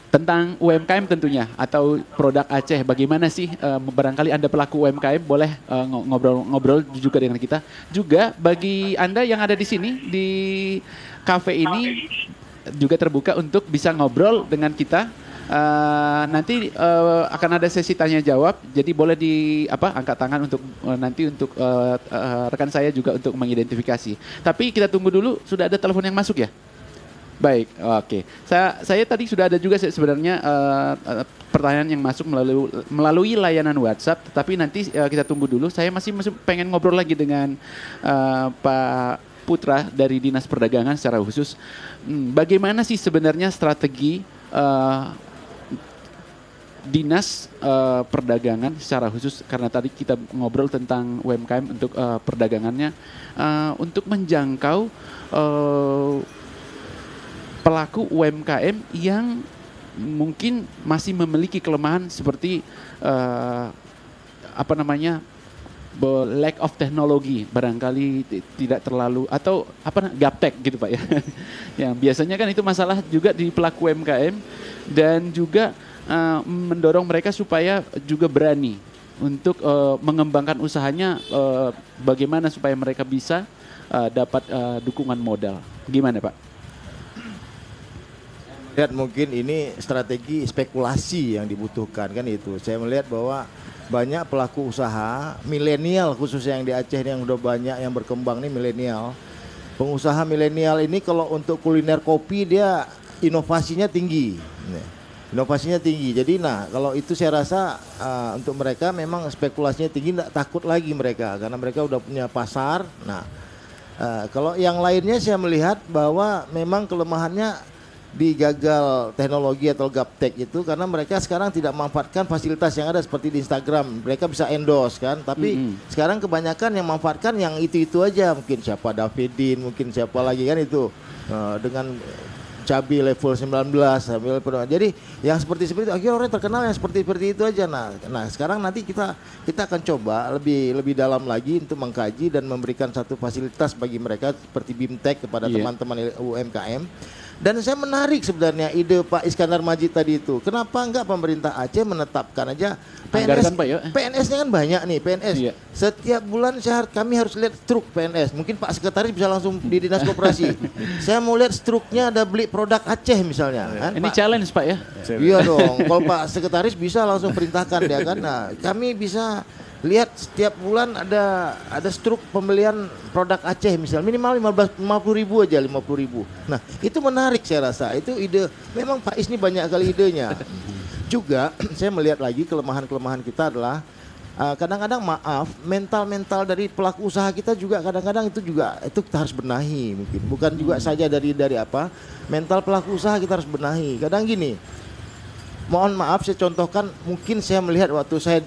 tentang UMKM tentunya atau produk Aceh. Bagaimana sih barangkali Anda pelaku UMKM boleh ngobrol juga dengan kita. Juga bagi Anda yang ada di sini di cafe ini juga terbuka untuk bisa ngobrol dengan kita. Nanti akan ada sesi tanya jawab. Jadi boleh angkat tangan untuk nanti untuk rekan saya juga untuk mengidentifikasi. Tapi kita tunggu dulu, sudah ada telepon yang masuk ya? Baik, oke. Saya tadi sudah ada juga sebenarnya pertanyaan yang masuk melalui layanan WhatsApp, tetapi nanti kita tunggu dulu. Saya masih pengen ngobrol lagi dengan Pak Putra dari Dinas Perdagangan secara khusus. Bagaimana sih sebenarnya strategi Dinas Perdagangan secara khusus, karena tadi kita ngobrol tentang UMKM untuk perdagangannya, untuk menjangkau pelaku UMKM yang mungkin masih memiliki kelemahan seperti lack of teknologi barangkali tidak terlalu atau gaptek gitu Pak ya. Yang biasanya kan itu masalah juga di pelaku UMKM dan juga mendorong mereka supaya juga berani untuk mengembangkan usahanya, bagaimana supaya mereka bisa dapat dukungan modal. Gimana Pak? Lihat mungkin ini strategi spekulasi yang dibutuhkan kan itu. Saya melihat bahwa banyak pelaku usaha milenial khususnya yang di Aceh yang udah banyak yang berkembang nih milenial. Pengusaha milenial ini kalau untuk kuliner kopi dia inovasinya tinggi. Inovasinya tinggi. Jadi kalau itu saya rasa untuk mereka memang spekulasinya tinggi, tidak takut lagi mereka karena mereka udah punya pasar. Kalau yang lainnya saya melihat bahwa memang kelemahannya di gagal teknologi atau gaptek itu karena mereka sekarang tidak memanfaatkan fasilitas yang ada seperti di Instagram. Mereka bisa endorse kan, tapi sekarang kebanyakan yang memanfaatkan yang itu aja. Mungkin siapa Davidin, mungkin siapa lagi kan itu dengan cabai level 19 sambil jadi yang seperti itu akhirnya orang terkenal yang seperti itu aja. Nah sekarang nanti kita akan coba lebih dalam lagi untuk mengkaji dan memberikan satu fasilitas bagi mereka seperti BIMTEK kepada teman-teman UMKM. Dan saya menarik sebenarnya ide Pak Iskandar Majid tadi itu. Kenapa enggak pemerintah Aceh menetapkan aja PNS? PNS-nya kan banyak nih, PNS. Iya. Setiap bulan kami harus lihat struk PNS. Mungkin Pak Sekretaris bisa langsung di Dinas Koperasi. Saya mau lihat struknya ada beli produk Aceh misalnya. Kan, ini Pak, challenge Pak ya? Iya dong. Kalau Pak Sekretaris bisa langsung perintahkan dia kan. Nah, kami bisa lihat setiap bulan ada struk pembelian produk Aceh misalnya minimal 50 ribu aja 50 ribu. Nah itu menarik saya rasa, itu ide, memang Pak Is ini banyak kali idenya. Juga saya melihat lagi kelemahan kita adalah kadang-kadang mental dari pelaku usaha kita juga kadang-kadang itu kita harus benahi mungkin. Bukan juga saja dari mental pelaku usaha kita harus benahi. Kadang gini, mohon maaf saya contohkan, mungkin saya melihat waktu saya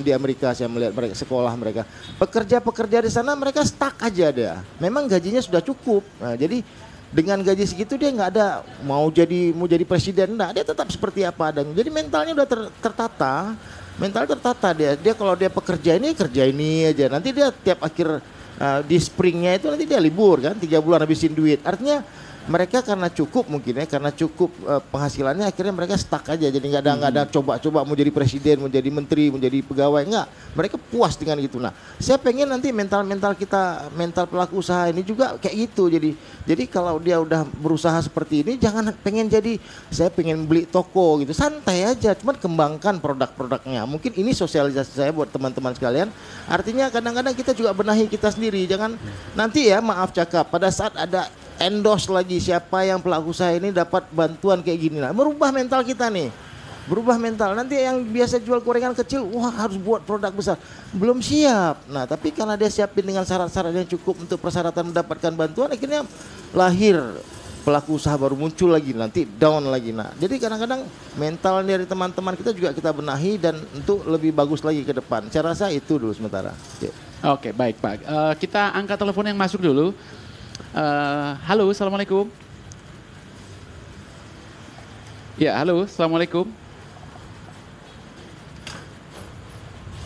di Amerika, saya melihat mereka sekolah mereka pekerja di sana mereka stuck aja dia. Memang gajinya sudah cukup. Nah, jadi dengan gaji segitu dia nggak ada mau jadi presiden, enggak, dia tetap seperti apa adanya. Jadi mentalnya udah tertata dia kalau dia kerja ini aja. Nanti dia tiap akhir di springnya itu nanti dia libur kan 3 bulan habisin duit. Artinya mereka karena cukup penghasilannya akhirnya mereka stuck aja, jadi nggak ada coba-coba mau jadi presiden, mau jadi menteri, mau jadi pegawai, nggak, mereka puas dengan gitu. Nah saya pengen nanti mental pelaku usaha ini juga kayak gitu. Jadi kalau dia udah berusaha seperti ini jangan pengen jadi saya pengen beli toko gitu, santai aja, cuman kembangkan produk-produknya. Mungkin ini sosialisasi saya buat teman-teman sekalian, artinya kadang-kadang kita juga benahi kita sendiri, jangan nanti pada saat ada endorse lagi siapa yang pelaku usaha ini dapat bantuan kayak gini, merubah mental kita nih, nanti yang biasa jual gorengan kecil harus buat produk besar, belum siap. Nah tapi karena dia siapin dengan syarat-syarat yang cukup untuk persyaratan mendapatkan bantuan, akhirnya lahir pelaku usaha baru muncul lagi, nanti down lagi. Nah jadi kadang-kadang mental dari teman-teman kita juga kita benahi dan untuk lebih bagus lagi ke depan. Saya rasa itu dulu sementara. Oke, baik Pak, kita angkat telepon yang masuk dulu. Halo, assalamualaikum. Ya, halo, assalamualaikum.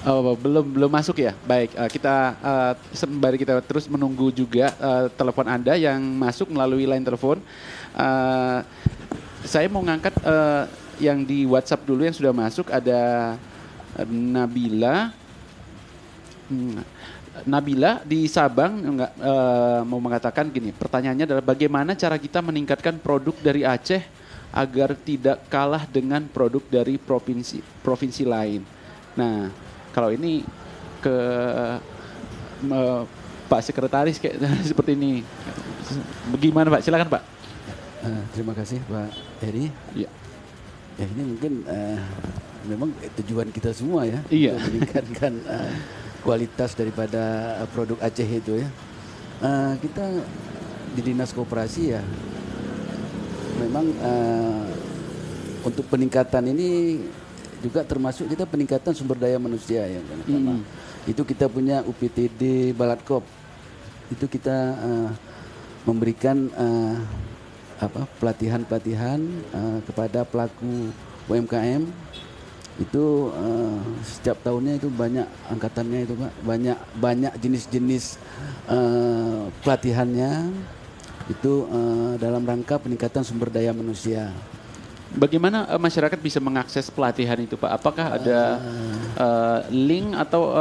Oh, belum masuk ya. Baik, kita sembari kita terus menunggu juga telepon Anda yang masuk melalui line telepon. Saya mau ngangkat yang di WhatsApp dulu yang sudah masuk, ada Nabila di Sabang mau mengatakan gini, pertanyaannya adalah bagaimana cara kita meningkatkan produk dari Aceh agar tidak kalah dengan produk dari provinsi lain. Nah, kalau ini ke Pak Sekretaris kayak seperti ini, bagaimana Pak? Silakan Pak. Terima kasih Pak Heri. Ya ini mungkin memang tujuan kita semua ya, untuk meningkatkan kualitas daripada produk Aceh itu ya. Kita di Dinas Koperasi ya memang untuk peningkatan ini juga termasuk kita peningkatan sumber daya manusia ya. Itu kita punya UPTD Balatkop, itu kita memberikan pelatihan kepada pelaku UMKM Itu setiap tahunnya itu banyak angkatannya itu Pak, banyak jenis-jenis pelatihannya itu dalam rangka peningkatan sumber daya manusia. Bagaimana masyarakat bisa mengakses pelatihan itu Pak? Apakah ada link atau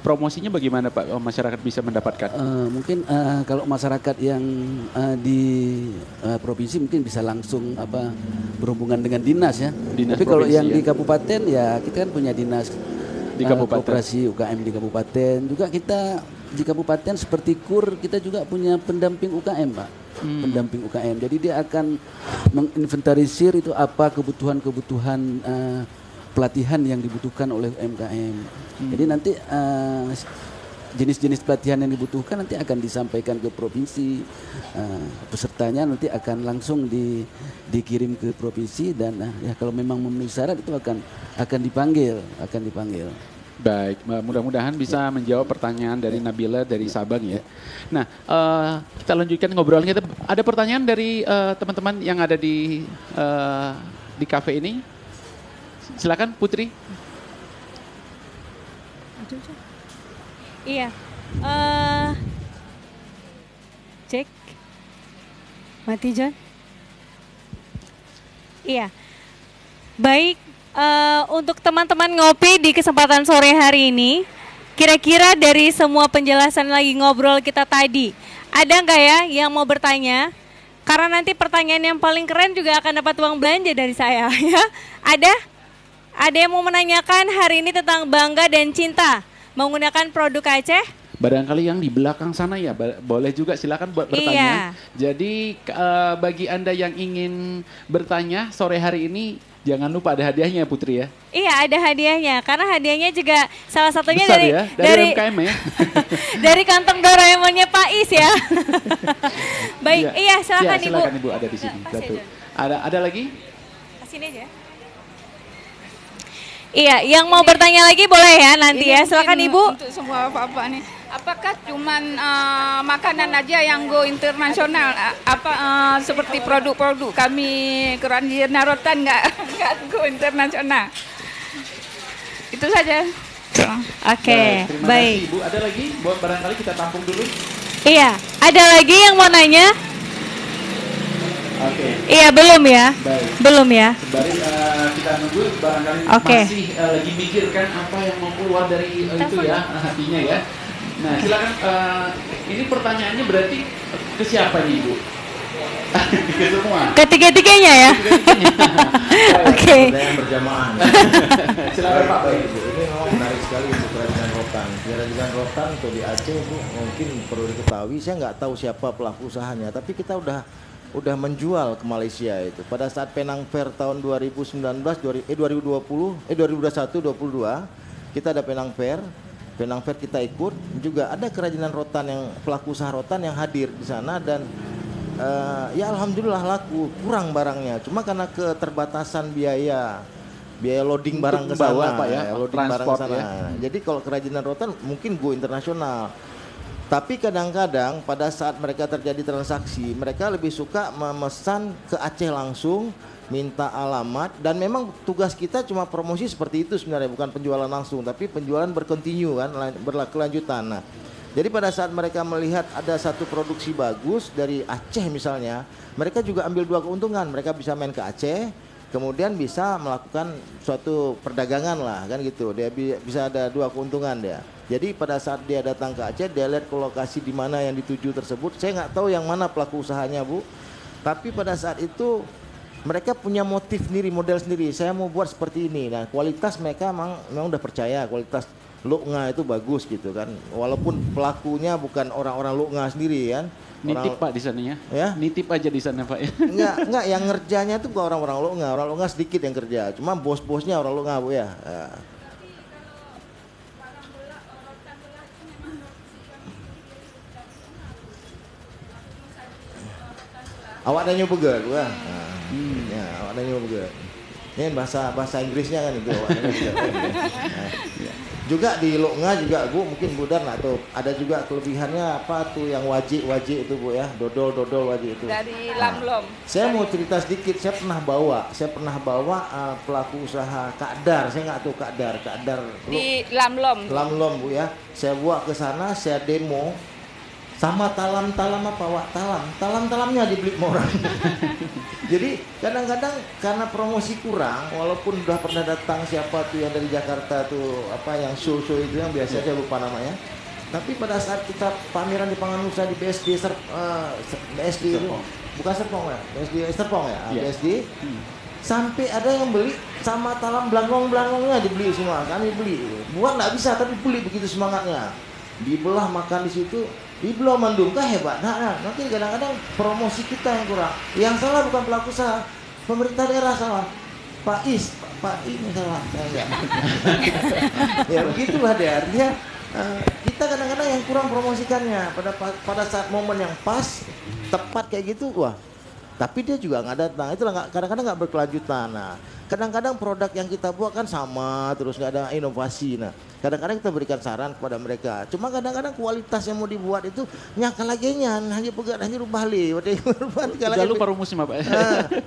promosinya bagaimana Pak masyarakat bisa mendapatkan? Mungkin kalau masyarakat yang di provinsi mungkin bisa langsung berhubungan dengan dinas ya. Dinas Tapi kalau yang ya? di kabupaten ya kita kan punya dinas Di kabupaten. koperasi UKM di kabupaten. Juga kita di kabupaten seperti KUR kita juga punya pendamping UKM Pak. Pendamping UKM. Jadi dia akan menginventarisir itu apa kebutuhan-kebutuhan pelatihan yang dibutuhkan oleh UMKM. Jadi nanti jenis-jenis pelatihan yang dibutuhkan nanti akan disampaikan ke provinsi. Pesertanya nanti akan langsung dikirim ke provinsi dan ya kalau memang memenuhi syarat itu akan dipanggil. Baik, mudah-mudahan bisa menjawab pertanyaan dari Nabila dari Sabang ya. Nah, kita lanjutkan ngobrolan kita. Ada pertanyaan dari teman-teman yang ada di kafe ini. Silakan Putri. Iya. Cek. Mati John. Iya. Baik. Untuk teman-teman ngopi di kesempatan sore hari ini, kira-kira dari semua penjelasan lagi ngobrol kita tadi, ada nggak ya yang mau bertanya? Karena nanti pertanyaan yang paling keren juga akan dapat uang belanja dari saya. Ya, ada? Ada yang mau menanyakan hari ini tentang bangga dan cinta menggunakan produk Aceh? Barangkali yang di belakang sana ya, boleh juga silakan buat bertanya. Jadi bagi Anda yang ingin bertanya sore hari ini, jangan lupa ada hadiahnya Putri ya. Iya ada hadiahnya, karena hadiahnya juga salah satunya Besar dari ya? Dari UMKM ya. dari kantong Doraemonnya Pak Is ya. Baik, iya silakan ya, Ibu. Silakan Ibu ada di sini. Satu. Ada lagi? Kasini aja. Iya, yang mau bertanya lagi boleh ya nanti Ini ya. Silakan mungkin Ibu. Untuk semua bapak nih, apakah cuman makanan aja yang go internasional? Seperti produk-produk kami Kerajinan Rotan nggak go internasional? Itu saja. Oke, Terima baik. kasih Ibu. Ada lagi? Buat barangkali kita tampung dulu. Iya, ada lagi yang mau nanya? Oke. Iya, belum ya? Baik. Belum ya? Sembari kita nunggu barangkali Oke. masih lagi mikirkan apa yang mau keluar dari itu ya hatinya ya. Nah silakan ini pertanyaannya berarti ke siapa nih Ibu? Ke semua. Ketiga-tiganya ya? Oke. Yang berjamaah. Silakan Pak. Baik, Bu. Ini memang menarik sekali untuk kerajinan rotan. Kerajinan rotan atau di Aceh Bu, mungkin perlu diketahui. Saya nggak tahu siapa pelaku usahanya, tapi kita udah menjual ke Malaysia itu. Pada saat Penang Fair tahun 2021, 22, kita ada Penang Fair. Penang Fair kita ikut, juga ada kerajinan rotan yang pelaku usaha rotan yang hadir di sana dan ya alhamdulillah laku, kurang barangnya. Cuma karena keterbatasan biaya loading Untuk barang ke bawa, sana, Pak, ya, loading barang ke transport, sana. ya. Jadi kalau kerajinan rotan mungkin go internasional. Tapi kadang-kadang pada saat mereka terjadi transaksi, mereka lebih suka memesan ke Aceh langsung, minta alamat, dan memang tugas kita cuma promosi seperti itu sebenarnya, bukan penjualan langsung, tapi penjualan berkontinu kan, berkelanjutan. Nah, jadi pada saat mereka melihat ada satu produksi bagus dari Aceh misalnya, mereka juga ambil dua keuntungan. Mereka bisa main ke Aceh, kemudian bisa melakukan suatu perdagangan lah kan gitu. Dia bisa ada dua keuntungan dia. Jadi pada saat dia datang ke Aceh, dia lihat ke lokasi di mana yang dituju tersebut. Saya nggak tahu yang mana pelaku usahanya Bu, tapi pada saat itu mereka punya motif sendiri, model sendiri. Saya mau buat seperti ini. Nah, kualitas mereka memang udah percaya kualitas Luqnga itu bagus gitu kan. Walaupun pelakunya bukan orang-orang Luqnga sendiri kan. Nitip Pak di sana ya? Ya? Nitip aja di sana Pak ya? Enggak, yang ngerjanya itu bukan orang-orang Luqnga. Orang Luqnga sedikit yang kerja. Cuma bos-bosnya orang Luqnga Bu ya. Awak ada nyoba gak gua? Ya, awak ada nyoba gak? Ini bahasa Inggrisnya kan itu awak ada nyoba. Juga di Loknga juga Bu, mungkin Bu Dan tuh ada juga kelebihannya apa tuh yang wajik itu Bu ya, dodol wajik itu. Dari Lamlom. Saya mau cerita sedikit, saya pernah bawa pelaku usaha Kak Dar, saya nggak tahu Kak Dar Di Lamlom. Lamlom Bu ya, saya bawa ke sana, saya demo sama talam apa Wak, talamnya dibeli sama orang. Jadi kadang-kadang karena promosi kurang, walaupun udah pernah datang siapa tuh yang dari Jakarta tuh apa yang show itu yang biasa saya lupa namanya. Tapi pada saat kita pameran di Panganusa di BSD BSD itu bukan Serpong ya, BSD Serpong ya, BSD. Sampai ada yang beli sama talam belangong-belangongnya dibeli semua, kami beli. Buat nggak bisa tapi beli begitu semangatnya. Dibelah makan di situ, dibelah mandum, hebat. Nah, nanti kadang-kadang promosi kita yang kurang. Yang salah bukan pelaku usaha, pemerintah daerah salah. Pak Is salah. Ya begitulah deh, artinya kita kadang-kadang yang kurang promosikannya pada saat momen yang pas, tepat kayak gitu, wah. Tapi dia juga nggak datang, itulah kadang-kadang nggak berkelanjutan. Nah, kadang-kadang produk yang kita buat kan sama terus nggak ada inovasi. Nah, kadang-kadang kita berikan saran kepada mereka. Cuma kadang-kadang kualitas yang mau dibuat itu nyangka lagi hanya pegat hanya rubah li. Udah lupa rumusnya Pak.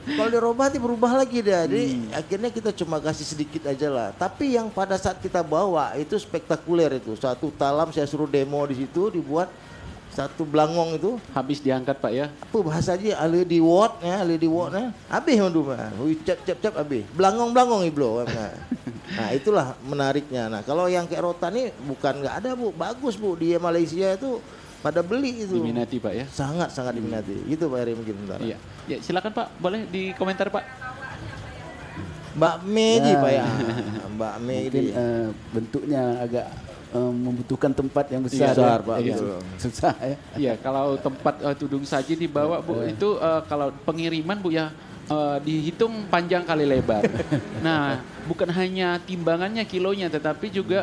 Kalau dirubah berubah lagi dia. Jadi akhirnya kita cuma kasih sedikit aja lah. Tapi yang pada saat kita bawa itu spektakuler itu. Satu talam saya suruh demo di situ dibuat. Satu belangong itu habis diangkat Pak ya. Apa bahasa aja ali di word ya. Habis mandu mah. Cap habis. Belangong iblo. Nah, itulah menariknya. Nah, kalau yang kayak rotan ini bukan nggak ada Bu, bagus Bu. Di Malaysia itu pada beli itu. Diminati Pak ya. Sangat diminati. Gitu Pak Heri mungkin bentar. Iya. Ya, silakan Pak, boleh di komentar Pak. Mbak Megi Pak ya. Mbak Megi bentuknya agak membutuhkan tempat yang besar, Pak. Iya. Susah ya. Iya, kalau tempat tudung saji dibawa Bu, itu kalau pengiriman Bu ya dihitung panjang kali lebar. Nah, bukan hanya timbangannya kilonya, tetapi juga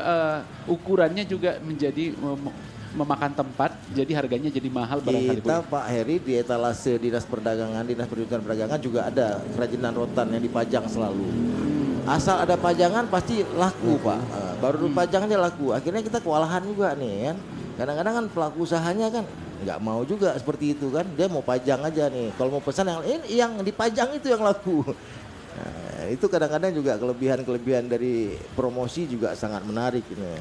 ukurannya juga menjadi memakan tempat, jadi harganya jadi mahal barangkali. Kita Pak Heri di etalase Dinas Pendidikan Perdagangan juga ada kerajinan rotan yang dipajang selalu. Asal ada pajangan pasti laku Pak. Baru dipajang aja laku. Akhirnya kita kewalahan juga nih kan. Kadang-kadang kan pelaku usahanya kan nggak mau juga seperti itu kan. Dia mau pajang aja nih. Kalau mau pesan yang dipajang itu yang laku. Nah, itu kadang-kadang juga kelebihan dari promosi juga sangat menarik ini.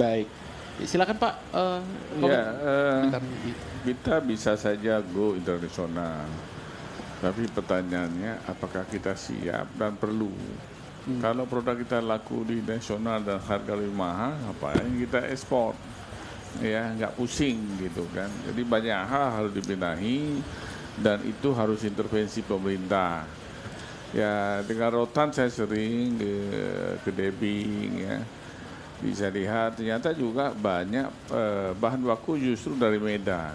Baik. Silakan Pak. Kita bisa saja go internasional. Tapi pertanyaannya apakah kita siap dan perlu? Kalau produk kita laku di nasional dan harga lebih mahal, ngapain kita ekspor? Ya, nggak pusing gitu kan. Jadi banyak hal harus dibenahi dan itu harus intervensi pemerintah. Ya, dengan rotan saya sering ke Debing ya. Bisa lihat ternyata juga banyak bahan baku justru dari Medan.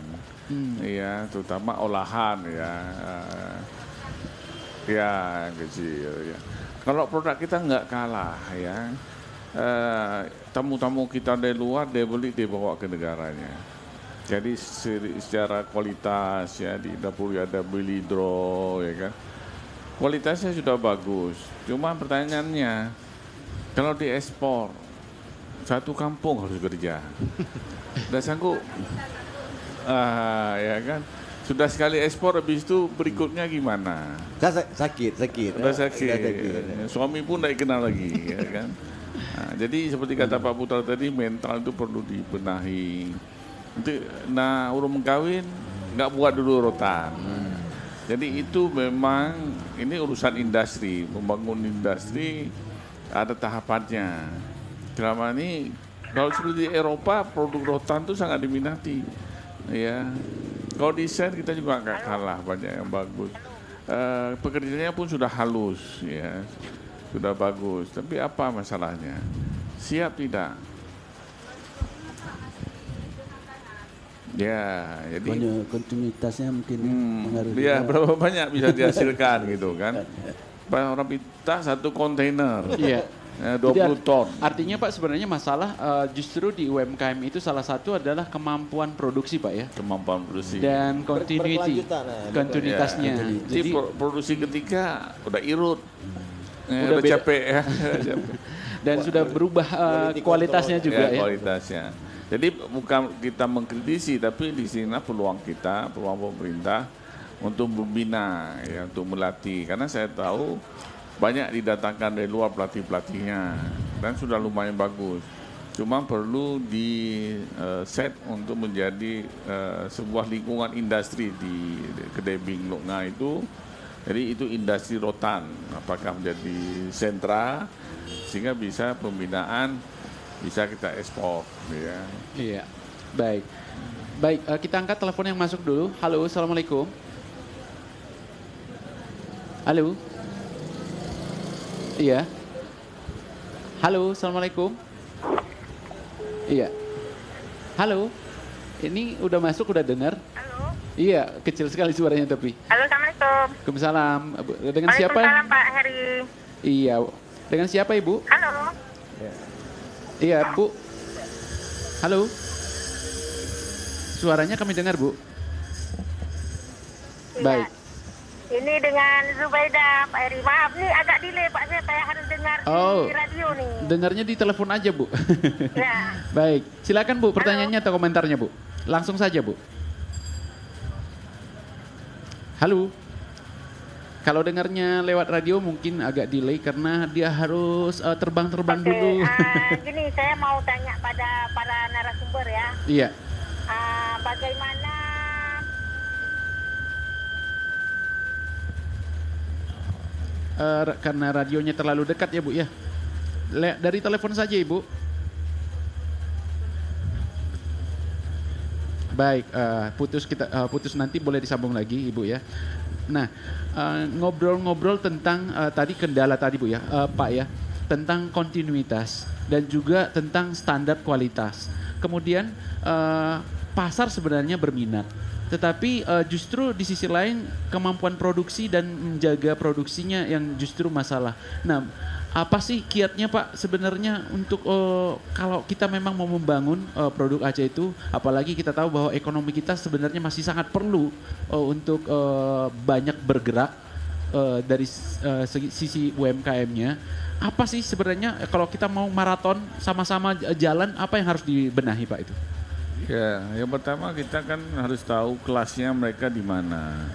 Ya, terutama olahan ya. Ya, kecil ya. Kalau produk kita nggak kalah ya, tamu-tamu kita dari luar dia beli dia bawa ke negaranya. Jadi secara kualitas ya di dapur ada Bilidro ya kan, kualitasnya sudah bagus. Cuma pertanyaannya kalau diekspor satu kampung harus kerja, udah sanggup, ya kan. Sudah sekali ekspor, habis itu berikutnya gimana? Sakit. Udah sakit. Suami pun tidak kenal lagi, ya kan? Nah, jadi seperti kata Pak Putra tadi, mental itu perlu dibenahi. Nah, urung kawin nggak buat dulu rotan. Jadi itu memang ini urusan industri, membangun industri ada tahapannya. Selama ini kalau seperti di Eropa produk rotan itu sangat diminati, ya. Kalau desain kita juga nggak kalah, banyak yang bagus. Pekerjaannya pun sudah halus, ya, sudah bagus. Tapi apa masalahnya? Siap tidak? Ya, jadi banyak kontinuitasnya mungkin mengaruhi. Ya, berapa banyak bisa dihasilkan gitu kan? Orang minta satu kontainer. Iya. 20 ton. Artinya Pak sebenarnya masalah justru di UMKM itu salah satu adalah kemampuan produksi Pak ya. Kemampuan produksi. Dan kontinuitasnya. Jadi produksi ketika udah irut. Udah capek ya. Dan sudah berubah kualitasnya juga ya. Kualitasnya. Jadi bukan kita mengkritisi, tapi di sini peluang kita, peluang pemerintah untuk membina, ya, untuk melatih. Karena saya tahu banyak didatangkan dari luar pelatih-pelatihnya dan sudah lumayan bagus. Cuma perlu di set untuk menjadi sebuah lingkungan industri di Kedai Bing Lok Nga itu. Jadi itu industri rotan, apakah menjadi sentra sehingga bisa pembinaan, bisa kita ekspor, ya. Iya, baik. Baik, kita angkat telepon yang masuk dulu. Halo, assalamualaikum. Halo. Iya. Halo, assalamualaikum. Iya. Halo. Ini udah masuk, udah dengar? Halo. Iya, kecil sekali suaranya tapi. Halo, assalamualaikum. Waalaikumsalam. Dengan siapa? Waalaikumsalam, Pak Heri. Iya. Dengan siapa, Ibu? Halo. Iya, Bu. Halo. Suaranya kami dengar, Bu. Iya. Baik. Ini dengan Zubaida, Pak Heri. Maaf, nih agak delay, Pak. Saya harus dengar di radio nih. Dengarnya di telepon aja, Bu. Ya. Baik. Silakan, Bu, pertanyaannya atau komentarnya, Bu. Langsung saja, Bu. Halo. Kalau dengarnya lewat radio mungkin agak delay karena dia harus terbang-terbang dulu. Gini, saya mau tanya pada para narasumber ya. Iya. Bagaimana karena radionya terlalu dekat ya, Bu ya. Dari telepon saja, Ibu. Baik, putus nanti boleh disambung lagi, Ibu ya. Nah, ngobrol-ngobrol tentang tadi kendala tadi, Bu ya, Pak ya, tentang kontinuitas dan juga tentang standar kualitas. Kemudian pasar sebenarnya berminat, tetapi justru di sisi lain kemampuan produksi dan menjaga produksinya yang justru masalah. Nah, apa sih kiatnya, Pak, sebenarnya untuk kalau kita memang mau membangun produk Aceh itu, apalagi kita tahu bahwa ekonomi kita sebenarnya masih sangat perlu untuk banyak bergerak dari sisi UMKM-nya. Apa sih sebenarnya kalau kita mau maraton sama-sama jalan, apa yang harus dibenahi, Pak itu? Ya, yang pertama kita kan harus tahu kelasnya mereka di mana.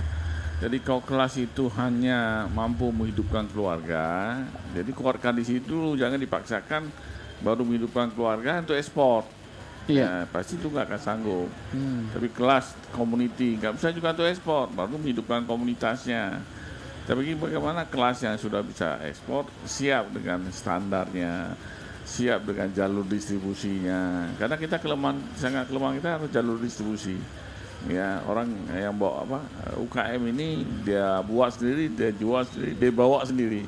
Jadi kalau kelas itu hanya mampu menghidupkan keluarga, jadi keluarkan di situ, jangan dipaksakan baru menghidupkan keluarga untuk ekspor. Iya. Ya, pasti itu nggak akan sanggup. Tapi kelas community nggak bisa juga untuk ekspor, baru menghidupkan komunitasnya. Tapi bagaimana kelas yang sudah bisa ekspor, siap dengan standarnya, siap dengan jalur distribusinya. Karena kita kelemahan kita harus jalur distribusi. Ya, orang yang bawa UKM ini dia buat sendiri, dia jual sendiri, dia bawa sendiri.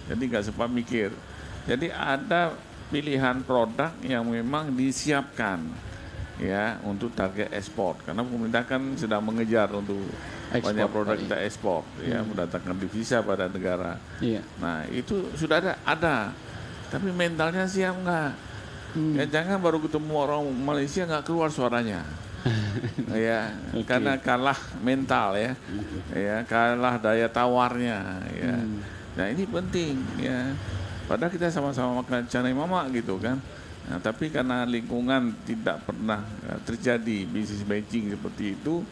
Jadi nggak sempat mikir. Jadi ada pilihan produk yang memang disiapkan ya untuk target ekspor. Karena pemerintah kan sedang mengejar untuk banyak produk kita ekspor, ya, mendatangkan devisa pada negara. Iya. Nah itu sudah ada. Tapi mentalnya siap nggak? Ya jangan baru ketemu orang Malaysia nggak keluar suaranya. Ya, karena kalah mental ya, kalah daya tawarnya ya. Nah ini penting ya. Padahal kita sama-sama makan canai mama gitu kan. Nah, tapi karena lingkungan tidak pernah terjadi bisnis matching seperti itu,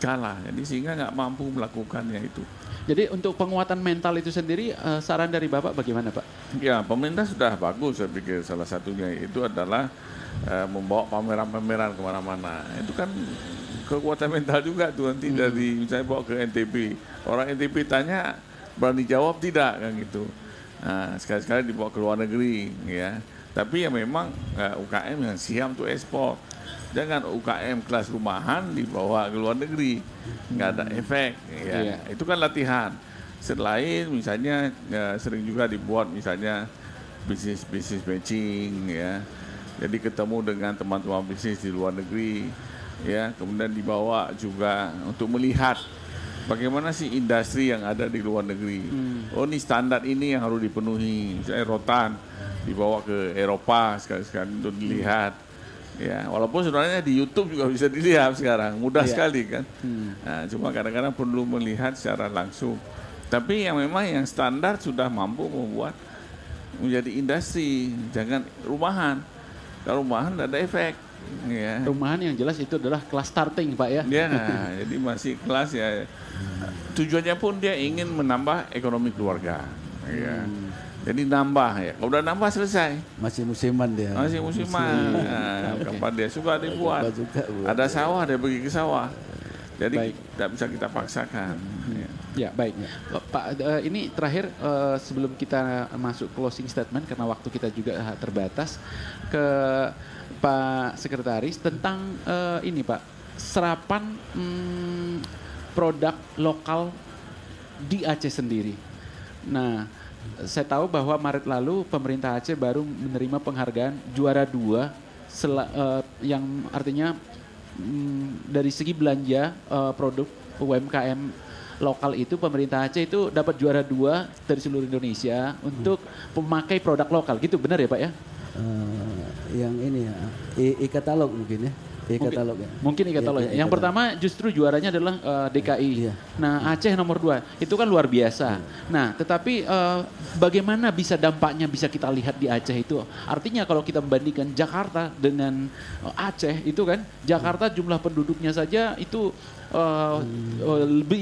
kalah. Jadi sehingga nggak mampu melakukannya itu. Jadi untuk penguatan mental itu sendiri, saran dari Bapak bagaimana, Pak? Ya, pemerintah sudah bagus, saya pikir salah satunya itu adalah membawa pameran-pameran kemana-mana. Itu kan kekuatan mental juga tuh nanti dari misalnya bawa ke NTB. Orang NTB tanya, berani jawab tidak kan gitu. Nah, sekali-sekali dibawa ke luar negeri ya. Tapi ya memang UKM yang siap untuk ekspor. Jangan UKM kelas rumahan dibawa ke luar negeri, nggak ada efek. Ya. Itu kan latihan. Selain misalnya sering juga dibuat misalnya bisnis matching ya. Jadi ketemu dengan teman-teman bisnis di luar negeri, ya, kemudian dibawa juga untuk melihat bagaimana sih industri yang ada di luar negeri. Oh, ini standar ini yang harus dipenuhi. Misalnya rotan dibawa ke Eropa sekali-sekali untuk dilihat. Ya, walaupun sebenarnya di YouTube juga bisa dilihat sekarang, mudah sekali kan. Nah, cuma kadang-kadang perlu melihat secara langsung. Tapi yang memang yang standar sudah mampu membuat menjadi industri, jangan rumahan. Kalau rumahan tidak ada efek. Ya. Rumahan yang jelas itu adalah kelas starting Pak ya. Ya, jadi masih kelas ya. Tujuannya pun dia ingin menambah ekonomi keluarga. Ya. Jadi nambah ya. Kalau udah nambah selesai. Masih musiman dia. Masih musiman. Nah, kapan dia suka dibuat. Ada sawah dia pergi ke sawah. Jadi tidak bisa kita paksakan. Ya baik. Pak, ini terakhir sebelum kita masuk closing statement karena waktu kita juga terbatas ke Pak Sekretaris tentang ini Pak, serapan produk lokal di Aceh sendiri. Nah, saya tahu bahwa Maret lalu pemerintah Aceh baru menerima penghargaan juara 2 yang artinya dari segi belanja produk UMKM lokal itu pemerintah Aceh itu dapat juara 2 dari seluruh Indonesia untuk pemakai produk lokal gitu, benar ya Pak ya? Yang ini ya, e-katalog mungkin ya. E-katalog ya. Mungkin e-katalog ya. Yang pertama justru juaranya adalah DKI. Nah Aceh nomor 2 itu kan luar biasa. Nah tetapi bagaimana bisa dampaknya bisa kita lihat di Aceh itu. Artinya kalau kita membandingkan Jakarta dengan Aceh itu kan Jakarta jumlah penduduknya saja itu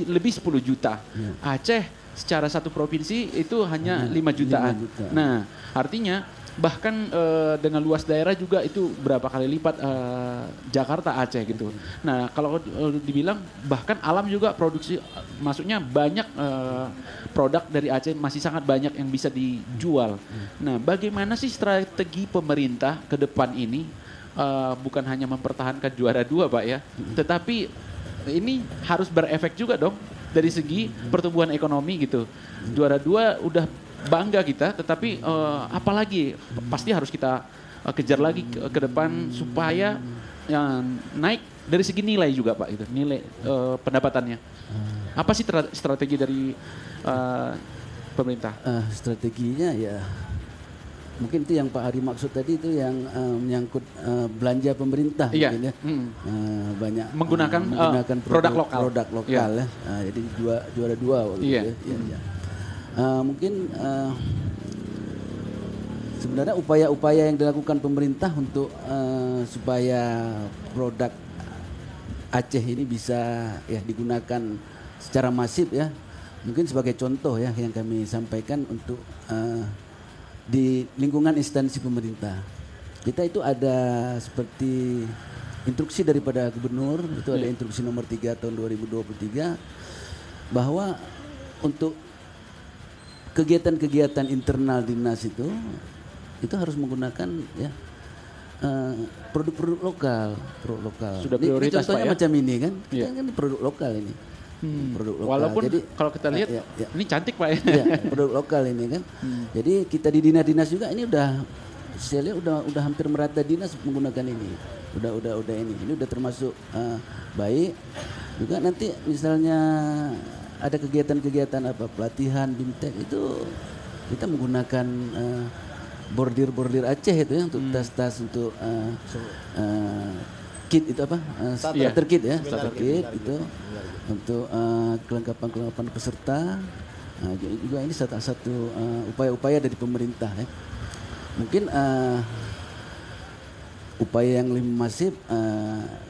lebih 10 juta. Aceh secara satu provinsi itu hanya 5 jutaan. Nah artinya bahkan dengan luas daerah juga itu berapa kali lipat Jakarta Aceh gitu. Nah kalau dibilang bahkan alam juga produksi, maksudnya banyak produk dari Aceh masih sangat banyak yang bisa dijual. Nah bagaimana sih strategi pemerintah ke depan ini bukan hanya mempertahankan juara 2 Pak ya, tetapi ini harus berefek juga dong dari segi pertumbuhan ekonomi gitu. Juara 2 udah bangga kita, tetapi apalagi pasti harus kita kejar lagi ke depan supaya yang naik dari segi nilai juga Pak, itu nilai pendapatannya. Apa sih strategi dari pemerintah? Strateginya ya mungkin itu yang Pak Hari maksud tadi itu yang menyangkut belanja pemerintah, mungkin ya. Banyak menggunakan produk lokal. Produk lokal ya. Jadi juara 2 waktu itu ya. Mungkin sebenarnya upaya-upaya yang dilakukan pemerintah untuk supaya produk Aceh ini bisa ya digunakan secara masif ya. Mungkin sebagai contoh ya yang kami sampaikan untuk di lingkungan instansi pemerintah. Kita itu ada seperti instruksi daripada gubernur, itu ada instruksi nomor 3 tahun 2023 bahwa untuk kegiatan-kegiatan internal dinas itu harus menggunakan ya produk-produk lokal, Sudah prioritas contohnya Pak ya? Macam ini kan, kita kan produk lokal ini. Produk lokal. Walaupun jadi, kalau kita lihat ini cantik Pak ya. Produk lokal ini kan. Jadi kita di dinas-dinas juga ini saya lihat udah hampir merata dinas menggunakan ini. Udah ini. Ini udah termasuk baik. Juga nanti misalnya ada kegiatan-kegiatan pelatihan BIMTEK itu kita menggunakan bordir Aceh itu ya untuk tas-tas untuk kit itu starter kit ya, starter kit itu untuk kelengkapan peserta. Nah, juga ini satu upaya-upaya dari pemerintah ya. Mungkin upaya yang lebih masif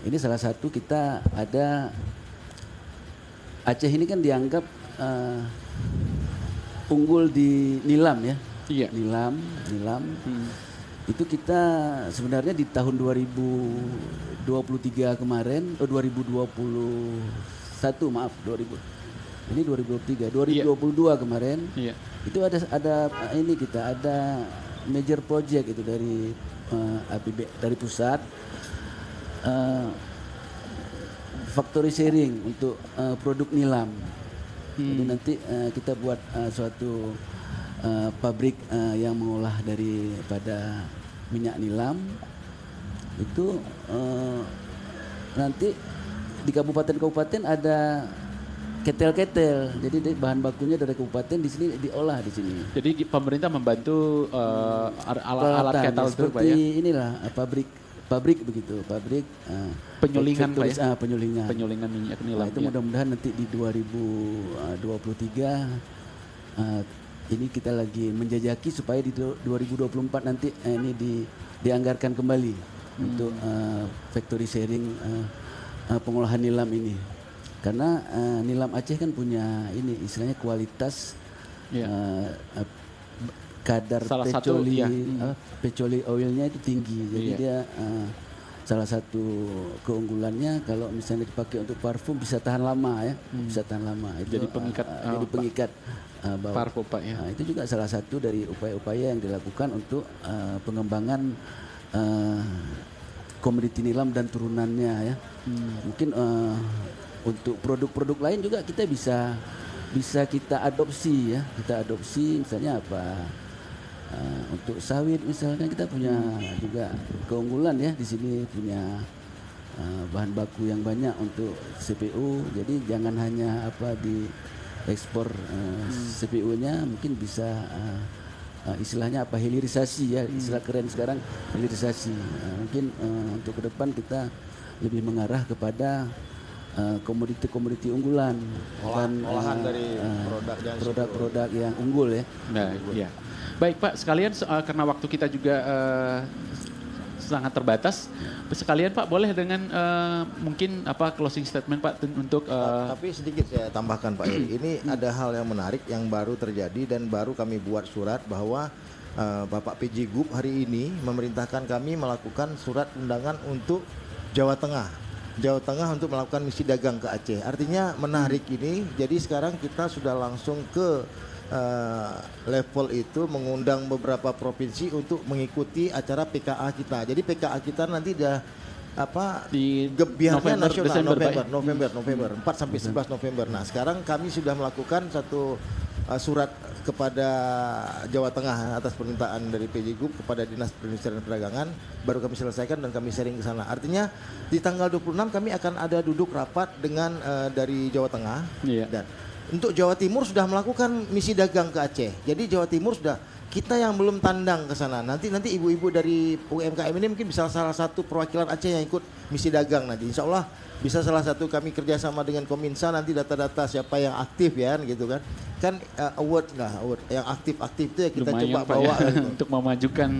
ini salah satu kita ada Aceh ini kan dianggap unggul di nilam ya. Iya. Nilam. Itu kita sebenarnya di tahun 2023 kemarin, 2021 maaf, 2000. Ini 2023, 2022 kemarin. Iya. Itu ada ini kita ada major project itu dari APB dari pusat. Factory sharing untuk produk nilam. Jadi nanti kita buat suatu pabrik yang mengolah daripada minyak nilam. Itu nanti di kabupaten-kabupaten ada ketel-ketel. Jadi bahan bakunya dari kabupaten di sini diolah di sini. Jadi pemerintah membantu alat ketel itu Pak ya. Inilah pabrik begitu, penyulingan Pak ya? Penyulingan minyak nilam. Itu mudah-mudahan nanti di 2023 ini kita lagi menjajaki supaya di 2024 nanti ini dianggarkan kembali untuk factory sharing pengolahan nilam ini. Karena nilam Aceh kan punya ini istilahnya kualitas kadar pecoli oilnya itu tinggi. Jadi dia salah satu keunggulannya kalau misalnya dipakai untuk parfum bisa tahan lama ya, bisa tahan lama. Itu, jadi pengikat bau. Parfum Pak ya. Itu juga salah satu dari upaya-upaya yang dilakukan untuk pengembangan komoditi nilam dan turunannya ya. Mungkin untuk produk-produk lain juga kita bisa kita adopsi ya. Kita adopsi misalnya apa? Untuk sawit misalnya kita punya juga keunggulan ya, di sini punya bahan baku yang banyak untuk CPU. Jadi jangan hanya di ekspor CPU-nya, mungkin bisa istilahnya hilirisasi ya, istilah keren sekarang hilirisasi. Mungkin untuk ke depan kita lebih mengarah kepada komoditi-komoditi unggulan dan olahan dari produk-produk yang unggul ya. Nah, iya. Baik Pak, sekalian karena waktu kita juga sangat terbatas, sekalian Pak boleh dengan mungkin closing statement Pak untuk tapi sedikit saya tambahkan Pak Eri. Ini ada hal yang menarik yang baru terjadi dan baru kami buat surat bahwa Bapak PJ Group hari ini memerintahkan kami melakukan surat undangan untuk Jawa Tengah untuk melakukan misi dagang ke Aceh. Artinya menarik ini. Jadi sekarang kita sudah langsung ke level itu mengundang beberapa provinsi untuk mengikuti acara PKA kita. Jadi PKA kita nanti di gebiarnya nasional November 4 sampai 11 November. Nah, sekarang kami sudah melakukan satu surat kepada Jawa Tengah atas permintaan dari PJ Group kepada Dinas Perindustrian dan Perdagangan, baru kami selesaikan dan kami sharing ke sana. Artinya di tanggal 26 kami akan ada duduk rapat dengan dari Jawa Tengah dan untuk Jawa Timur sudah melakukan misi dagang ke Aceh. Jadi Jawa Timur sudah, kita yang belum tandang ke sana. Nanti ibu-ibu dari UMKM ini mungkin bisa salah satu perwakilan Aceh yang ikut misi dagang nanti. Insya Allah bisa salah satu kami kerjasama dengan Kominsa nanti data-data siapa yang aktif ya gitu kan. Kan award yang aktif-aktif itu ya kita lumayan coba Pak, bawa ya, gitu. untuk memajukan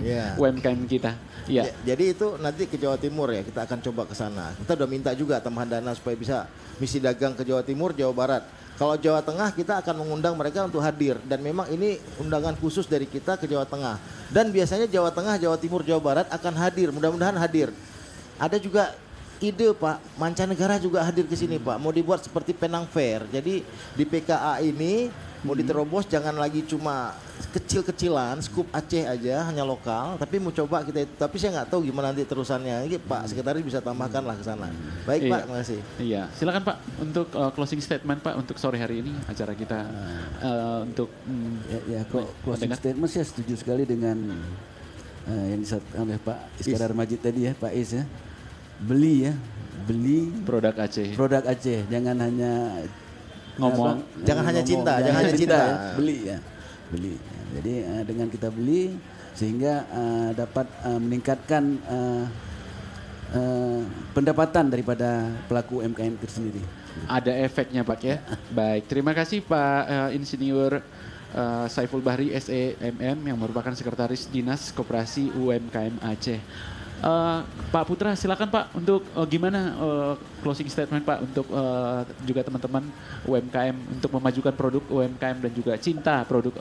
UMKM kita. Ya. Jadi itu nanti ke Jawa Timur ya, kita akan coba ke sana. Kita udah minta juga tambahan dana supaya bisa misi dagang ke Jawa Timur, Jawa Barat. Kalau Jawa Tengah kita akan mengundang mereka untuk hadir dan memang ini undangan khusus dari kita ke Jawa Tengah. Dan biasanya Jawa Tengah, Jawa Timur, Jawa Barat akan hadir, mudah-mudahan hadir. Ada juga ide Pak, mancanegara juga hadir ke sini Pak. Mau dibuat seperti Penang Fair. Jadi di PKA ini mau diterobos jangan lagi cuma kecil-kecilan, skup Aceh aja, hanya lokal, tapi mau coba kita itu. Tapi saya nggak tahu gimana nanti terusannya. Ini Pak Sekretaris bisa tambahkan lah ke sana. Baik Pak, terima kasih. Iya, silakan Pak untuk closing statement Pak untuk sore hari ini acara kita untuk closing statement saya setuju sekali dengan yang disampaikan oleh Pak Iskandar Majid tadi ya, Pak Is ya. Beli produk Aceh. Produk Aceh, jangan hanya ngomong, jangan hanya cinta, jangan hanya cinta. Beli. Jadi dengan kita beli sehingga dapat meningkatkan pendapatan daripada pelaku UMKM itu sendiri. Ada efeknya Pak ya. Baik, terima kasih Pak Insinyur Saiful Bahri SEMM yang merupakan Sekretaris Dinas Koperasi UMKM Aceh. Pak Putra silakan Pak untuk gimana closing statement Pak untuk juga teman-teman UMKM untuk memajukan produk UMKM dan juga cinta produk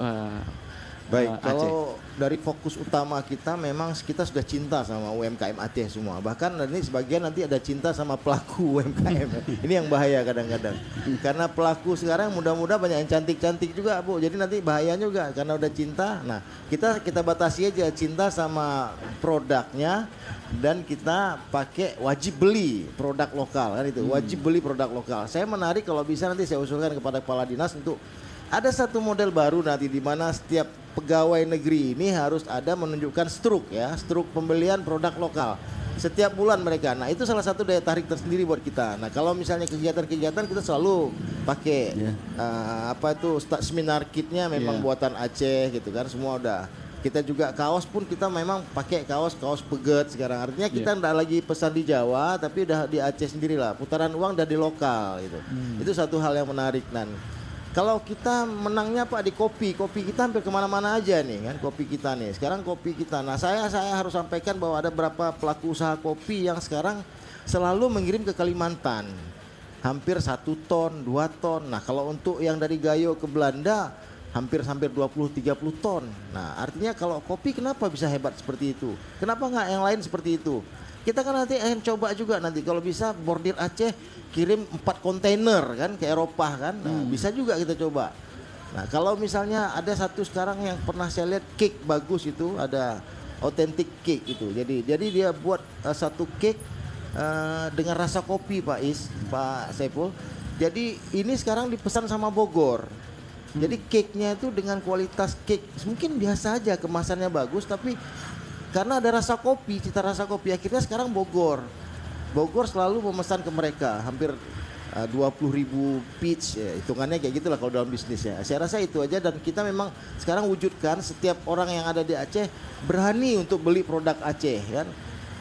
Baik, kalau dari fokus utama kita memang kita sudah cinta sama UMKM Aceh semua. Bahkan ini sebagian nanti ada cinta sama pelaku UMKM. Ini yang bahaya kadang-kadang. Karena pelaku sekarang mudah-mudahan banyak yang cantik-cantik juga Bu. Jadi nanti bahaya juga karena udah cinta. Nah, kita batasi aja cinta sama produknya dan kita pakai wajib beli produk lokal kan itu. Wajib beli produk lokal. Saya menarik kalau bisa nanti saya usulkan kepada kepala dinas untuk ada satu model baru nanti di mana setiap pegawai negeri ini harus ada menunjukkan struk pembelian produk lokal setiap bulan mereka. Nah itu salah satu daya tarik tersendiri buat kita. Nah kalau misalnya kegiatan-kegiatan kita selalu pakai seminar kitnya memang buatan Aceh gitu kan, semua udah. Kita juga kaos pun kita memang pakai kaos peget sekarang. Artinya kita enggak lagi pesan di Jawa tapi udah di Aceh sendiri lah. Putaran uang udah di lokal gitu. Itu satu hal yang menarik dan Kalau kita menangnya Pak di kopi kita hampir kemana-mana aja nih kan kopi kita nih. Sekarang kopi kita. Nah saya harus sampaikan bahwa ada beberapa pelaku usaha kopi yang sekarang selalu mengirim ke Kalimantan. Hampir 1 ton, 2 ton. Nah kalau untuk yang dari Gayo ke Belanda hampir 20-30 ton. Nah artinya kalau kopi kenapa bisa hebat seperti itu? Kenapa nggak yang lain seperti itu? Kita kan nanti akan coba juga nanti kalau bisa bordir Aceh kirim 4 kontainer kan ke Eropa kan. Nah, bisa juga kita coba. Nah kalau misalnya ada satu sekarang yang pernah saya lihat cake bagus itu ada authentic cake itu. Jadi dia buat satu cake dengan rasa kopi Pak Saiful. Jadi ini sekarang dipesan sama Bogor. Jadi cake-nya itu dengan kualitas cake mungkin biasa aja, kemasannya bagus tapi karena ada rasa kopi, cita rasa kopi akhirnya sekarang Bogor selalu memesan ke mereka hampir 20.000 pitch ya, hitungannya kayak gitulah kalau dalam bisnisnya. Saya rasa itu aja dan kita memang sekarang wujudkan setiap orang yang ada di Aceh berani untuk beli produk Aceh kan.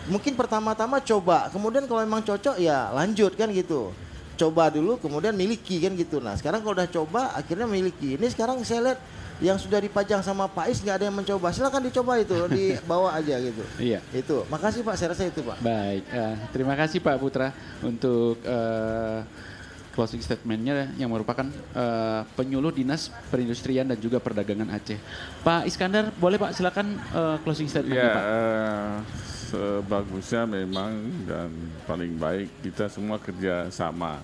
Mungkin pertama-tama coba, kemudian kalau memang cocok ya lanjut kan gitu. Coba dulu kemudian miliki kan gitu. Nah sekarang kalau udah coba akhirnya miliki. Ini sekarang saya lihat yang sudah dipajang sama Pak Is nggak ada yang mencoba, silakan dicoba itu, dibawa aja gitu. Iya. Itu, makasih Pak, saya rasa itu Pak. Baik, terima kasih Pak Putra untuk closing statementnya yang merupakan penyuluh Dinas Perindustrian dan juga Perdagangan Aceh. Pak Iskandar, boleh Pak silakan closing statementnya Pak. Sebagusnya memang dan paling baik kita semua kerja sama,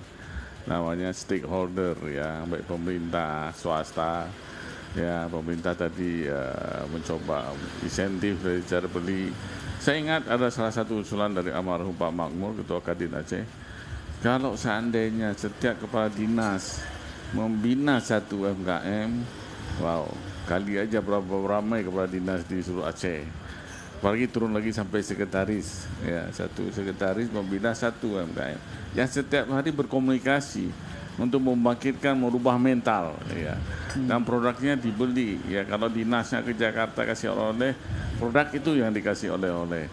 namanya stakeholder ya, baik pemerintah, swasta. Ya, pemerintah tadi mencoba insentif dari cara beli. Saya ingat ada salah satu usulan dari almarhum Pak Makmur, Ketua Kadin Aceh. Kalau seandainya setiap kepala dinas membina satu UMKM, wow, kali aja berapa ramai kepala dinas di seluruh Aceh. Apalagi turun lagi sampai sekretaris, ya, satu sekretaris membina satu UMKM. Yang setiap hari berkomunikasi untuk membangkitkan, merubah mental ya. Dan produknya dibeli ya, kalau dinasnya ke Jakarta kasih oleh-oleh, produk itu yang dikasih oleh-oleh.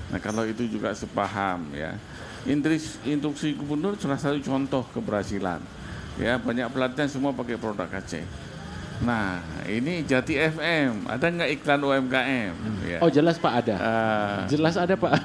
Nah kalau itu juga sepaham ya. Instruksi gubernur salah satu contoh keberhasilan ya, banyak pelatihan semua pakai produk Aceh. Nah ini Jati FM, ada nggak iklan UMKM? Ya. Oh jelas Pak ada, jelas ada Pak.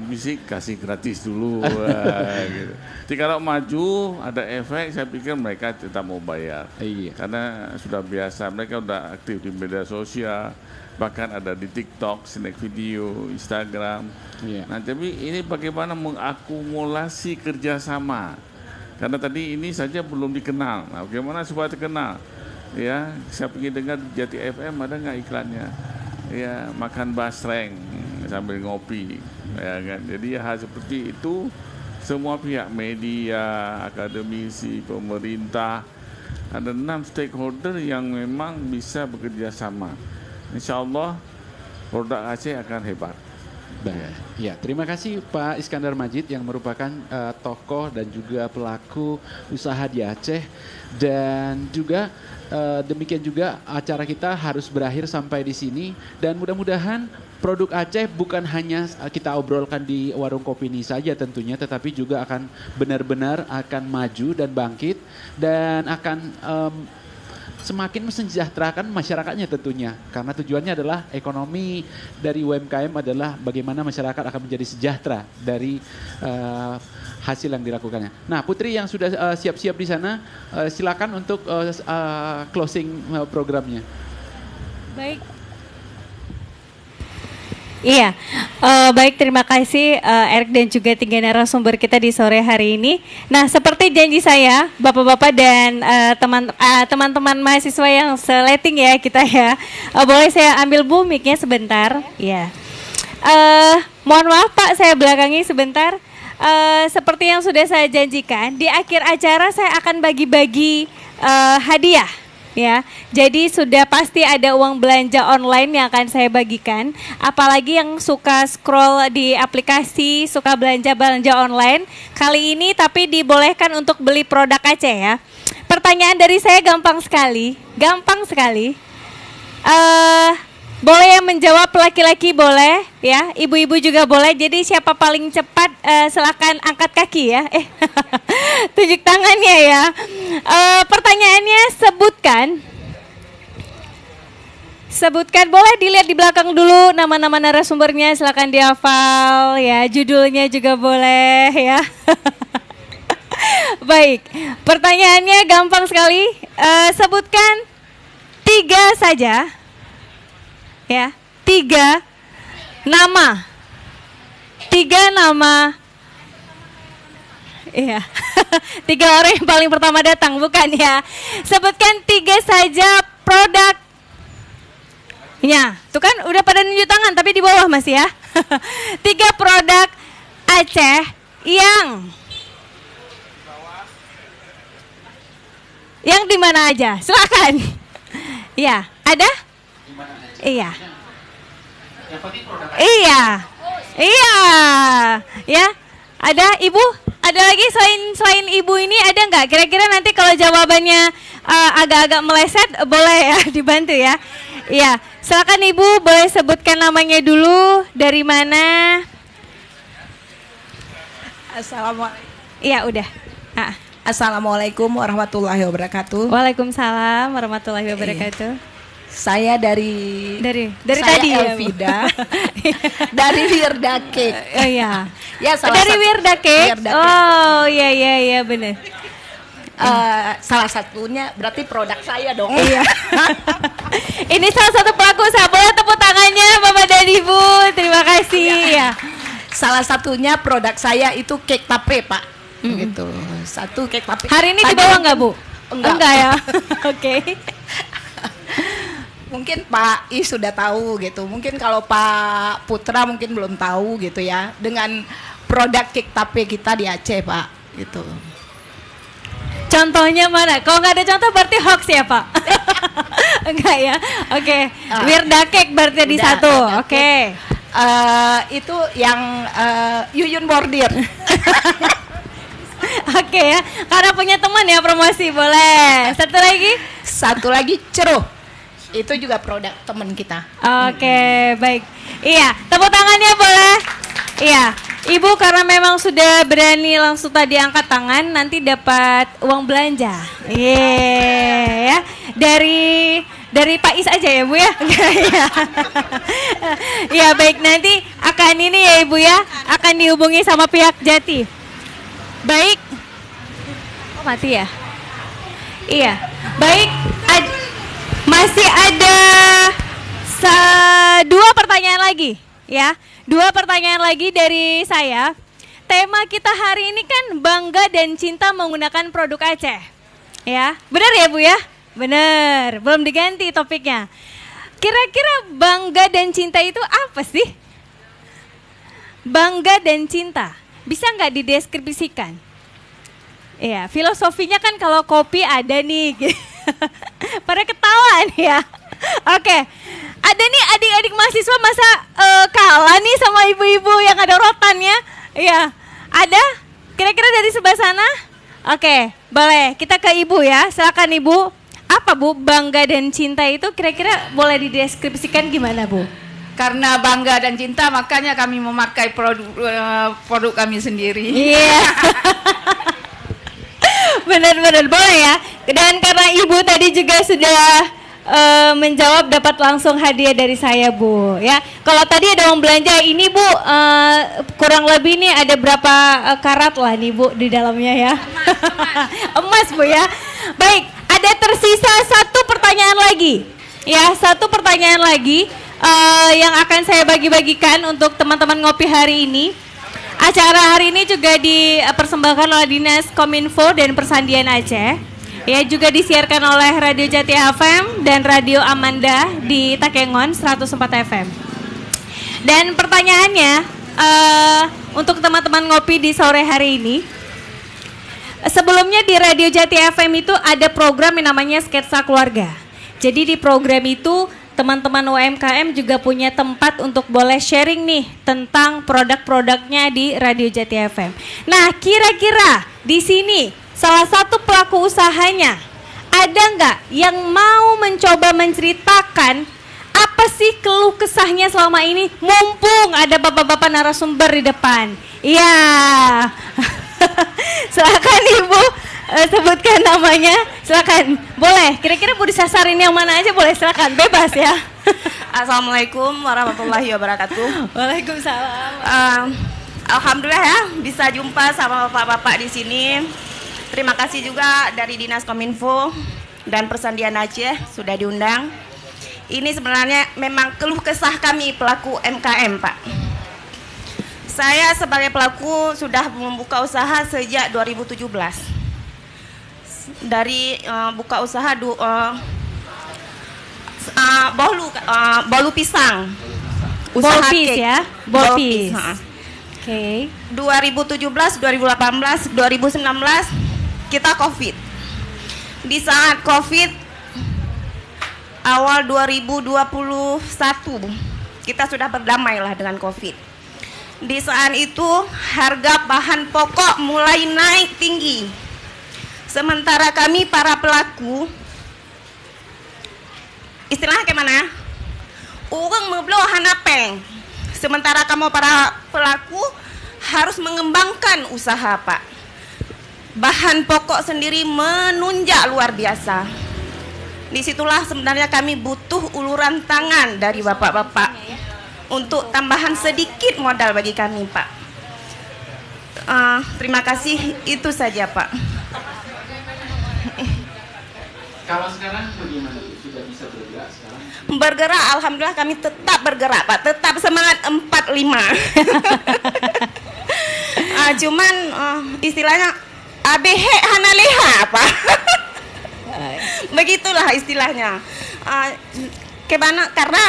Bisik kasih gratis dulu. Gitu. Jadi kalau maju ada efek, saya pikir mereka tetap mau bayar. Iya. Karena sudah biasa, mereka sudah aktif di media sosial, bahkan ada di TikTok, snack video, Instagram. Iya. Nah tapi ini bagaimana mengakumulasi kerjasama? Karena tadi ini saja belum dikenal. Nah bagaimana supaya terkenal? Ya, saya ingin dengar Jati FM ada nggak iklannya? Ya, makan basreng sambil ngopi, ya kan? Jadi hal seperti itu semua pihak media, akademisi, pemerintah, ada 6 stakeholder yang memang bisa bekerja sama. Insya Allah produk Aceh akan hebat. Baik. Ya, terima kasih Pak Iskandar Majid yang merupakan tokoh dan juga pelaku usaha di Aceh, dan juga demikian juga acara kita harus berakhir sampai di sini, dan mudah-mudahan produk Aceh bukan hanya kita obrolkan di warung kopi ini saja tentunya, tetapi juga akan benar-benar akan maju dan bangkit dan akan semakin mensejahterakan masyarakatnya tentunya, karena tujuannya adalah ekonomi dari UMKM adalah bagaimana masyarakat akan menjadi sejahtera dari hasil yang dilakukannya. Nah Putri yang sudah siap-siap di sana, silakan untuk closing programnya. Baik. Iya, baik, terima kasih Eric dan juga 3 narasumber kita di sore hari ini. Nah, seperti janji saya, Bapak-Bapak dan teman-teman mahasiswa yang seleting ya kita ya, boleh saya ambil mic-nya sebentar? Iya. Mohon maaf Pak, saya belakangi sebentar. Seperti yang sudah saya janjikan, di akhir acara saya akan bagi-bagi hadiah. Ya, jadi sudah pasti ada uang belanja online yang akan saya bagikan. Apalagi yang suka scroll di aplikasi, suka belanja online kali ini, tapi dibolehkan untuk beli produk Aceh ya. Pertanyaan dari saya gampang sekali. Boleh yang menjawab laki-laki boleh ya, ibu-ibu juga boleh. Jadi siapa paling cepat silakan angkat kaki ya. Tunjuk tangannya ya. Pertanyaannya sebutkan boleh dilihat di belakang dulu nama-nama narasumbernya, silakan dihafal ya. Judulnya juga boleh ya. Baik, pertanyaannya gampang sekali. Sebutkan 3 saja. Ya, 3 nama. 3 nama. Iya. 3 orang yang paling pertama datang, bukan ya. Sebutkan 3 saja produknya. Tuh kan udah pada nunjuk tangan tapi di bawah masih ya. 3 produk Aceh yang di mana aja? Silakan. Ya, ada? Iya. Iya. Ya. Ada ibu? Ada lagi selain ibu ini ada nggak? Kira-kira nanti kalau jawabannya agak-agak meleset boleh ya dibantu ya. Iya. Silakan ibu boleh sebutkan namanya dulu, dari mana? Assalamualaikum. Iya udah. Assalamualaikum warahmatullahi wabarakatuh. Waalaikumsalam warahmatullahi wabarakatuh. Saya dari saya tadi Elvida dari Wirda Cake. Oh iya. Ya, dari Wirda Cake. Oh iya benar. Salah satunya berarti produk saya dong. Iya. Ini salah satu pelaku usaha. Boleh tepuk tangannya Bapak dan Ibu. Terima kasih ya. Salah satunya produk saya itu cake tape, Pak. Gitu. Satu cake tape. Hari ini dibawa nggak, Bu? Enggak ya. Oke. Mungkin Pak I sudah tahu gitu. Mungkin kalau Pak Putra mungkin belum tahu gitu ya. Dengan produk cake tape kita di Aceh, Pak. Gitu. Contohnya mana? Kalau nggak ada contoh berarti hoax ya, Pak? Enggak ya? Oke. Wirda Cake berarti di satu. Oke. Itu yang Yuyun Bordir. Oke ya. Karena punya teman ya promosi, boleh. Satu lagi ceruh. Itu juga produk teman kita. Oke, baik. Iya, tepuk tangannya boleh. Iya, Ibu karena memang sudah berani langsung tadi angkat tangan, nanti dapat uang belanja. Iya, ya. Dari Pak Is aja ya Bu ya. Iya, baik, nanti akan ini ya Ibu ya, akan dihubungi sama pihak Jati. Baik. Oh, mati ya? Iya. Baik. Masih ada 2 pertanyaan lagi ya. 2 pertanyaan lagi dari saya. Tema kita hari ini kan bangga dan cinta menggunakan produk Aceh. Ya, benar ya Bu ya? Benar, belum diganti topiknya. Kira-kira bangga dan cinta itu apa sih? Bangga dan cinta, bisa nggak dideskripsikan? Iya, filosofinya kan kalau kopi ada nih. Pada ketawa nih ya. Oke, ada nih adik-adik mahasiswa masa kalah nih sama ibu-ibu yang ada rotannya. Iya, ada? Kira-kira dari sebelah sana? Oke, boleh. Kita ke ibu ya. Silakan ibu. Apa Bu bangga dan cinta itu kira-kira boleh dideskripsikan gimana Bu? Karena bangga dan cinta makanya kami memakai produk kami sendiri. Iya. Benar-benar boleh ya. Dan karena ibu tadi juga sudah menjawab, dapat langsung hadiah dari saya Bu ya. Kalau tadi ada uang belanja ini Bu, kurang lebih nih ada berapa karat lah nih Bu di dalamnya ya. Emas Bu ya. Baik, ada tersisa 1 pertanyaan lagi ya, 1 pertanyaan lagi yang akan saya bagi-bagikan untuk teman-teman ngopi hari ini. Acara hari ini juga dipersembahkan oleh Dinas Kominfo dan Persandian Aceh. Ya, juga disiarkan oleh Radio Jati FM dan Radio Amanda di Takengon 104 FM. Dan pertanyaannya untuk teman-teman ngopi di sore hari ini. Sebelumnya di Radio Jati FM itu ada program yang namanya Sketsa Keluarga. Jadi di program itu teman-teman UMKM juga punya tempat untuk boleh sharing nih tentang produk-produknya di Radio Jati FM. Nah, kira-kira di sini salah satu pelaku usahanya ada nggak yang mau mencoba menceritakan apa apa sih keluh kesahnya selama ini? Mumpung ada bapak-bapak narasumber di depan. Iya. Silakan Ibu sebutkan namanya. Silakan. Boleh. Kira-kira mau disasarin yang mana aja boleh. Silakan. Bebas ya. Assalamualaikum warahmatullahi wabarakatuh. Waalaikumsalam. Alhamdulillah ya bisa jumpa sama bapak-bapak di sini. Terima kasih juga dari Dinas Kominfo dan Persandian Aceh sudah diundang. Ini sebenarnya memang keluh kesah kami pelaku MKM, Pak. Saya sebagai pelaku sudah membuka usaha sejak 2017. Dari buka usaha bolu pisang. Usaha Bolpis cake. ya, Bolpis. Oke. 2017, 2018, 2019 kita COVID. Di saat COVID awal 2021 kita sudah berdamailah dengan COVID. Di saat itu harga bahan pokok mulai naik tinggi. Sementara kami para pelaku istilahnya gimana? Urang mebloh hanapeng. Sementara kamu para pelaku harus mengembangkan usaha, Pak. Bahan pokok sendiri menunjak luar biasa. Disitulah sebenarnya kami butuh uluran tangan dari bapak-bapak untuk tambahan sedikit modal bagi kami, Pak. Terima kasih, itu saja, Pak. Kalau sekarang bagaimana? Sudah bisa bergerak sekarang? Bergerak, alhamdulillah kami tetap bergerak, Pak. Tetap semangat 45. Cuman istilahnya ABH hanaleha, Pak. Begitulah istilahnya. Karena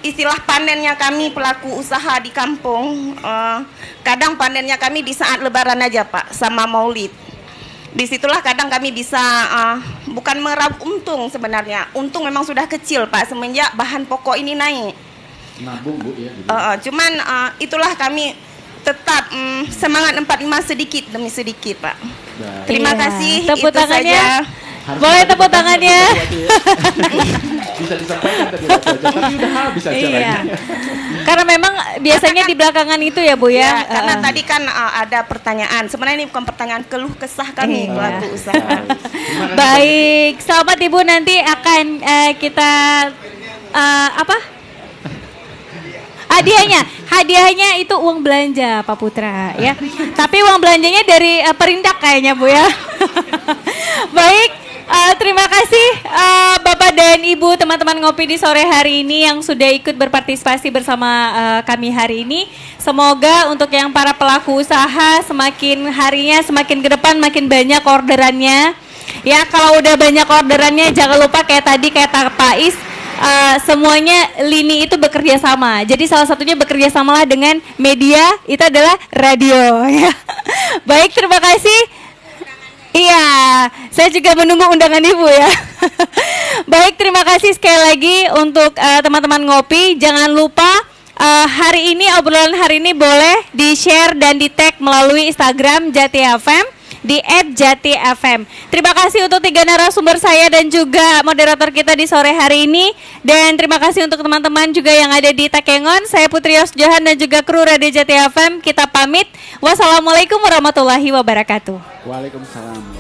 istilah panennya kami pelaku usaha di kampung, kadang panennya kami di saat lebaran aja, Pak, sama Maulid. Disitulah kadang kami bisa bukan meraup untung sebenarnya. Untung memang sudah kecil, Pak, semenjak bahan pokok ini naik. Nabung, Bu, ya. Cuman itulah kami tetap semangat 45 sedikit demi sedikit, Pak. Baik. Terima Iya. kasih. Tepuk itu tangannya. saja. Boleh tepuk tangannya. Bisa disampaikan tadi waktu aja, tapi udah habis acaranya. Iya. Karena memang biasanya di belakangan itu ya, Bu ya. Karena tadi kan ada pertanyaan. Sebenarnya ini bukan pertanyaan keluh kesah kami Iya. pelaku usaha. Baik, selamat Ibu, nanti akan kita apa? Hadiahnya itu uang belanja Pak Putra ya. Tapi uang belanjanya dari Perindak kayaknya, Bu ya. Baik, terima kasih Bapak dan Ibu, teman-teman ngopi di sore hari ini yang sudah ikut berpartisipasi bersama kami hari ini. Semoga untuk yang para pelaku usaha semakin harinya semakin ke depan makin banyak orderannya. Ya, kalau udah banyak orderannya jangan lupa kayak tadi kata Pak Is, semuanya lini itu bekerja sama. Jadi salah satunya bekerja samalah dengan media, itu adalah radio ya. Baik, terima kasih. Iya, saya juga menunggu undangan Ibu ya. Baik, terima kasih sekali lagi untuk teman-teman ngopi. Jangan lupa hari ini, obrolan hari ini boleh di-share dan di-tag melalui Instagram Jati FM di @jati_fm. Terima kasih untuk 3 narasumber saya dan juga moderator kita di sore hari ini. Dan terima kasih untuk teman-teman juga yang ada di Takengon. Saya Putri Yos Johan dan juga kru Radio Jati FM. Kita pamit. Wassalamualaikum warahmatullahi wabarakatuh. Waalaikumsalam.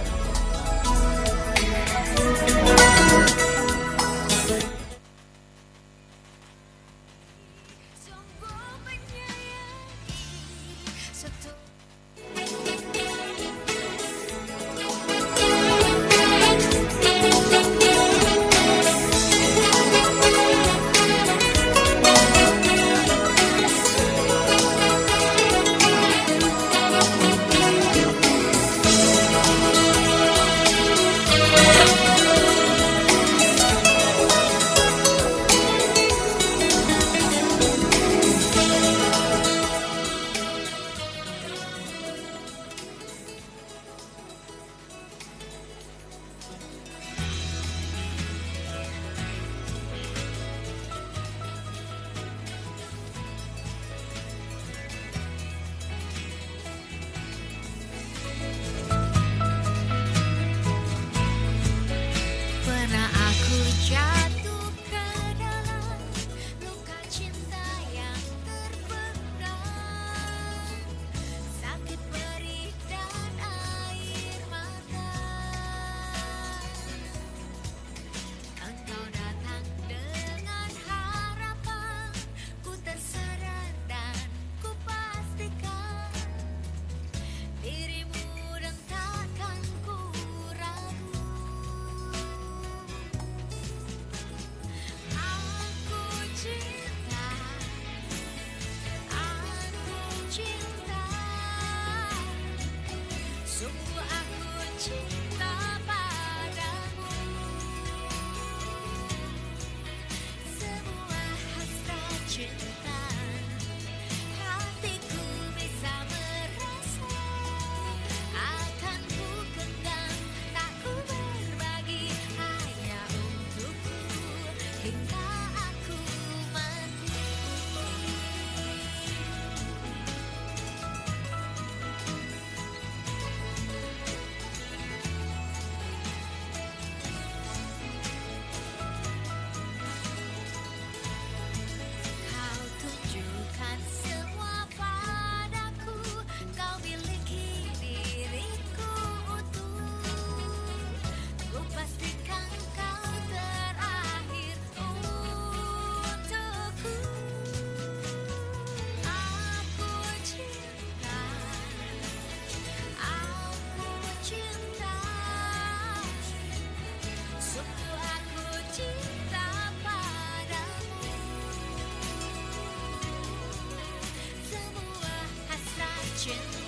Production.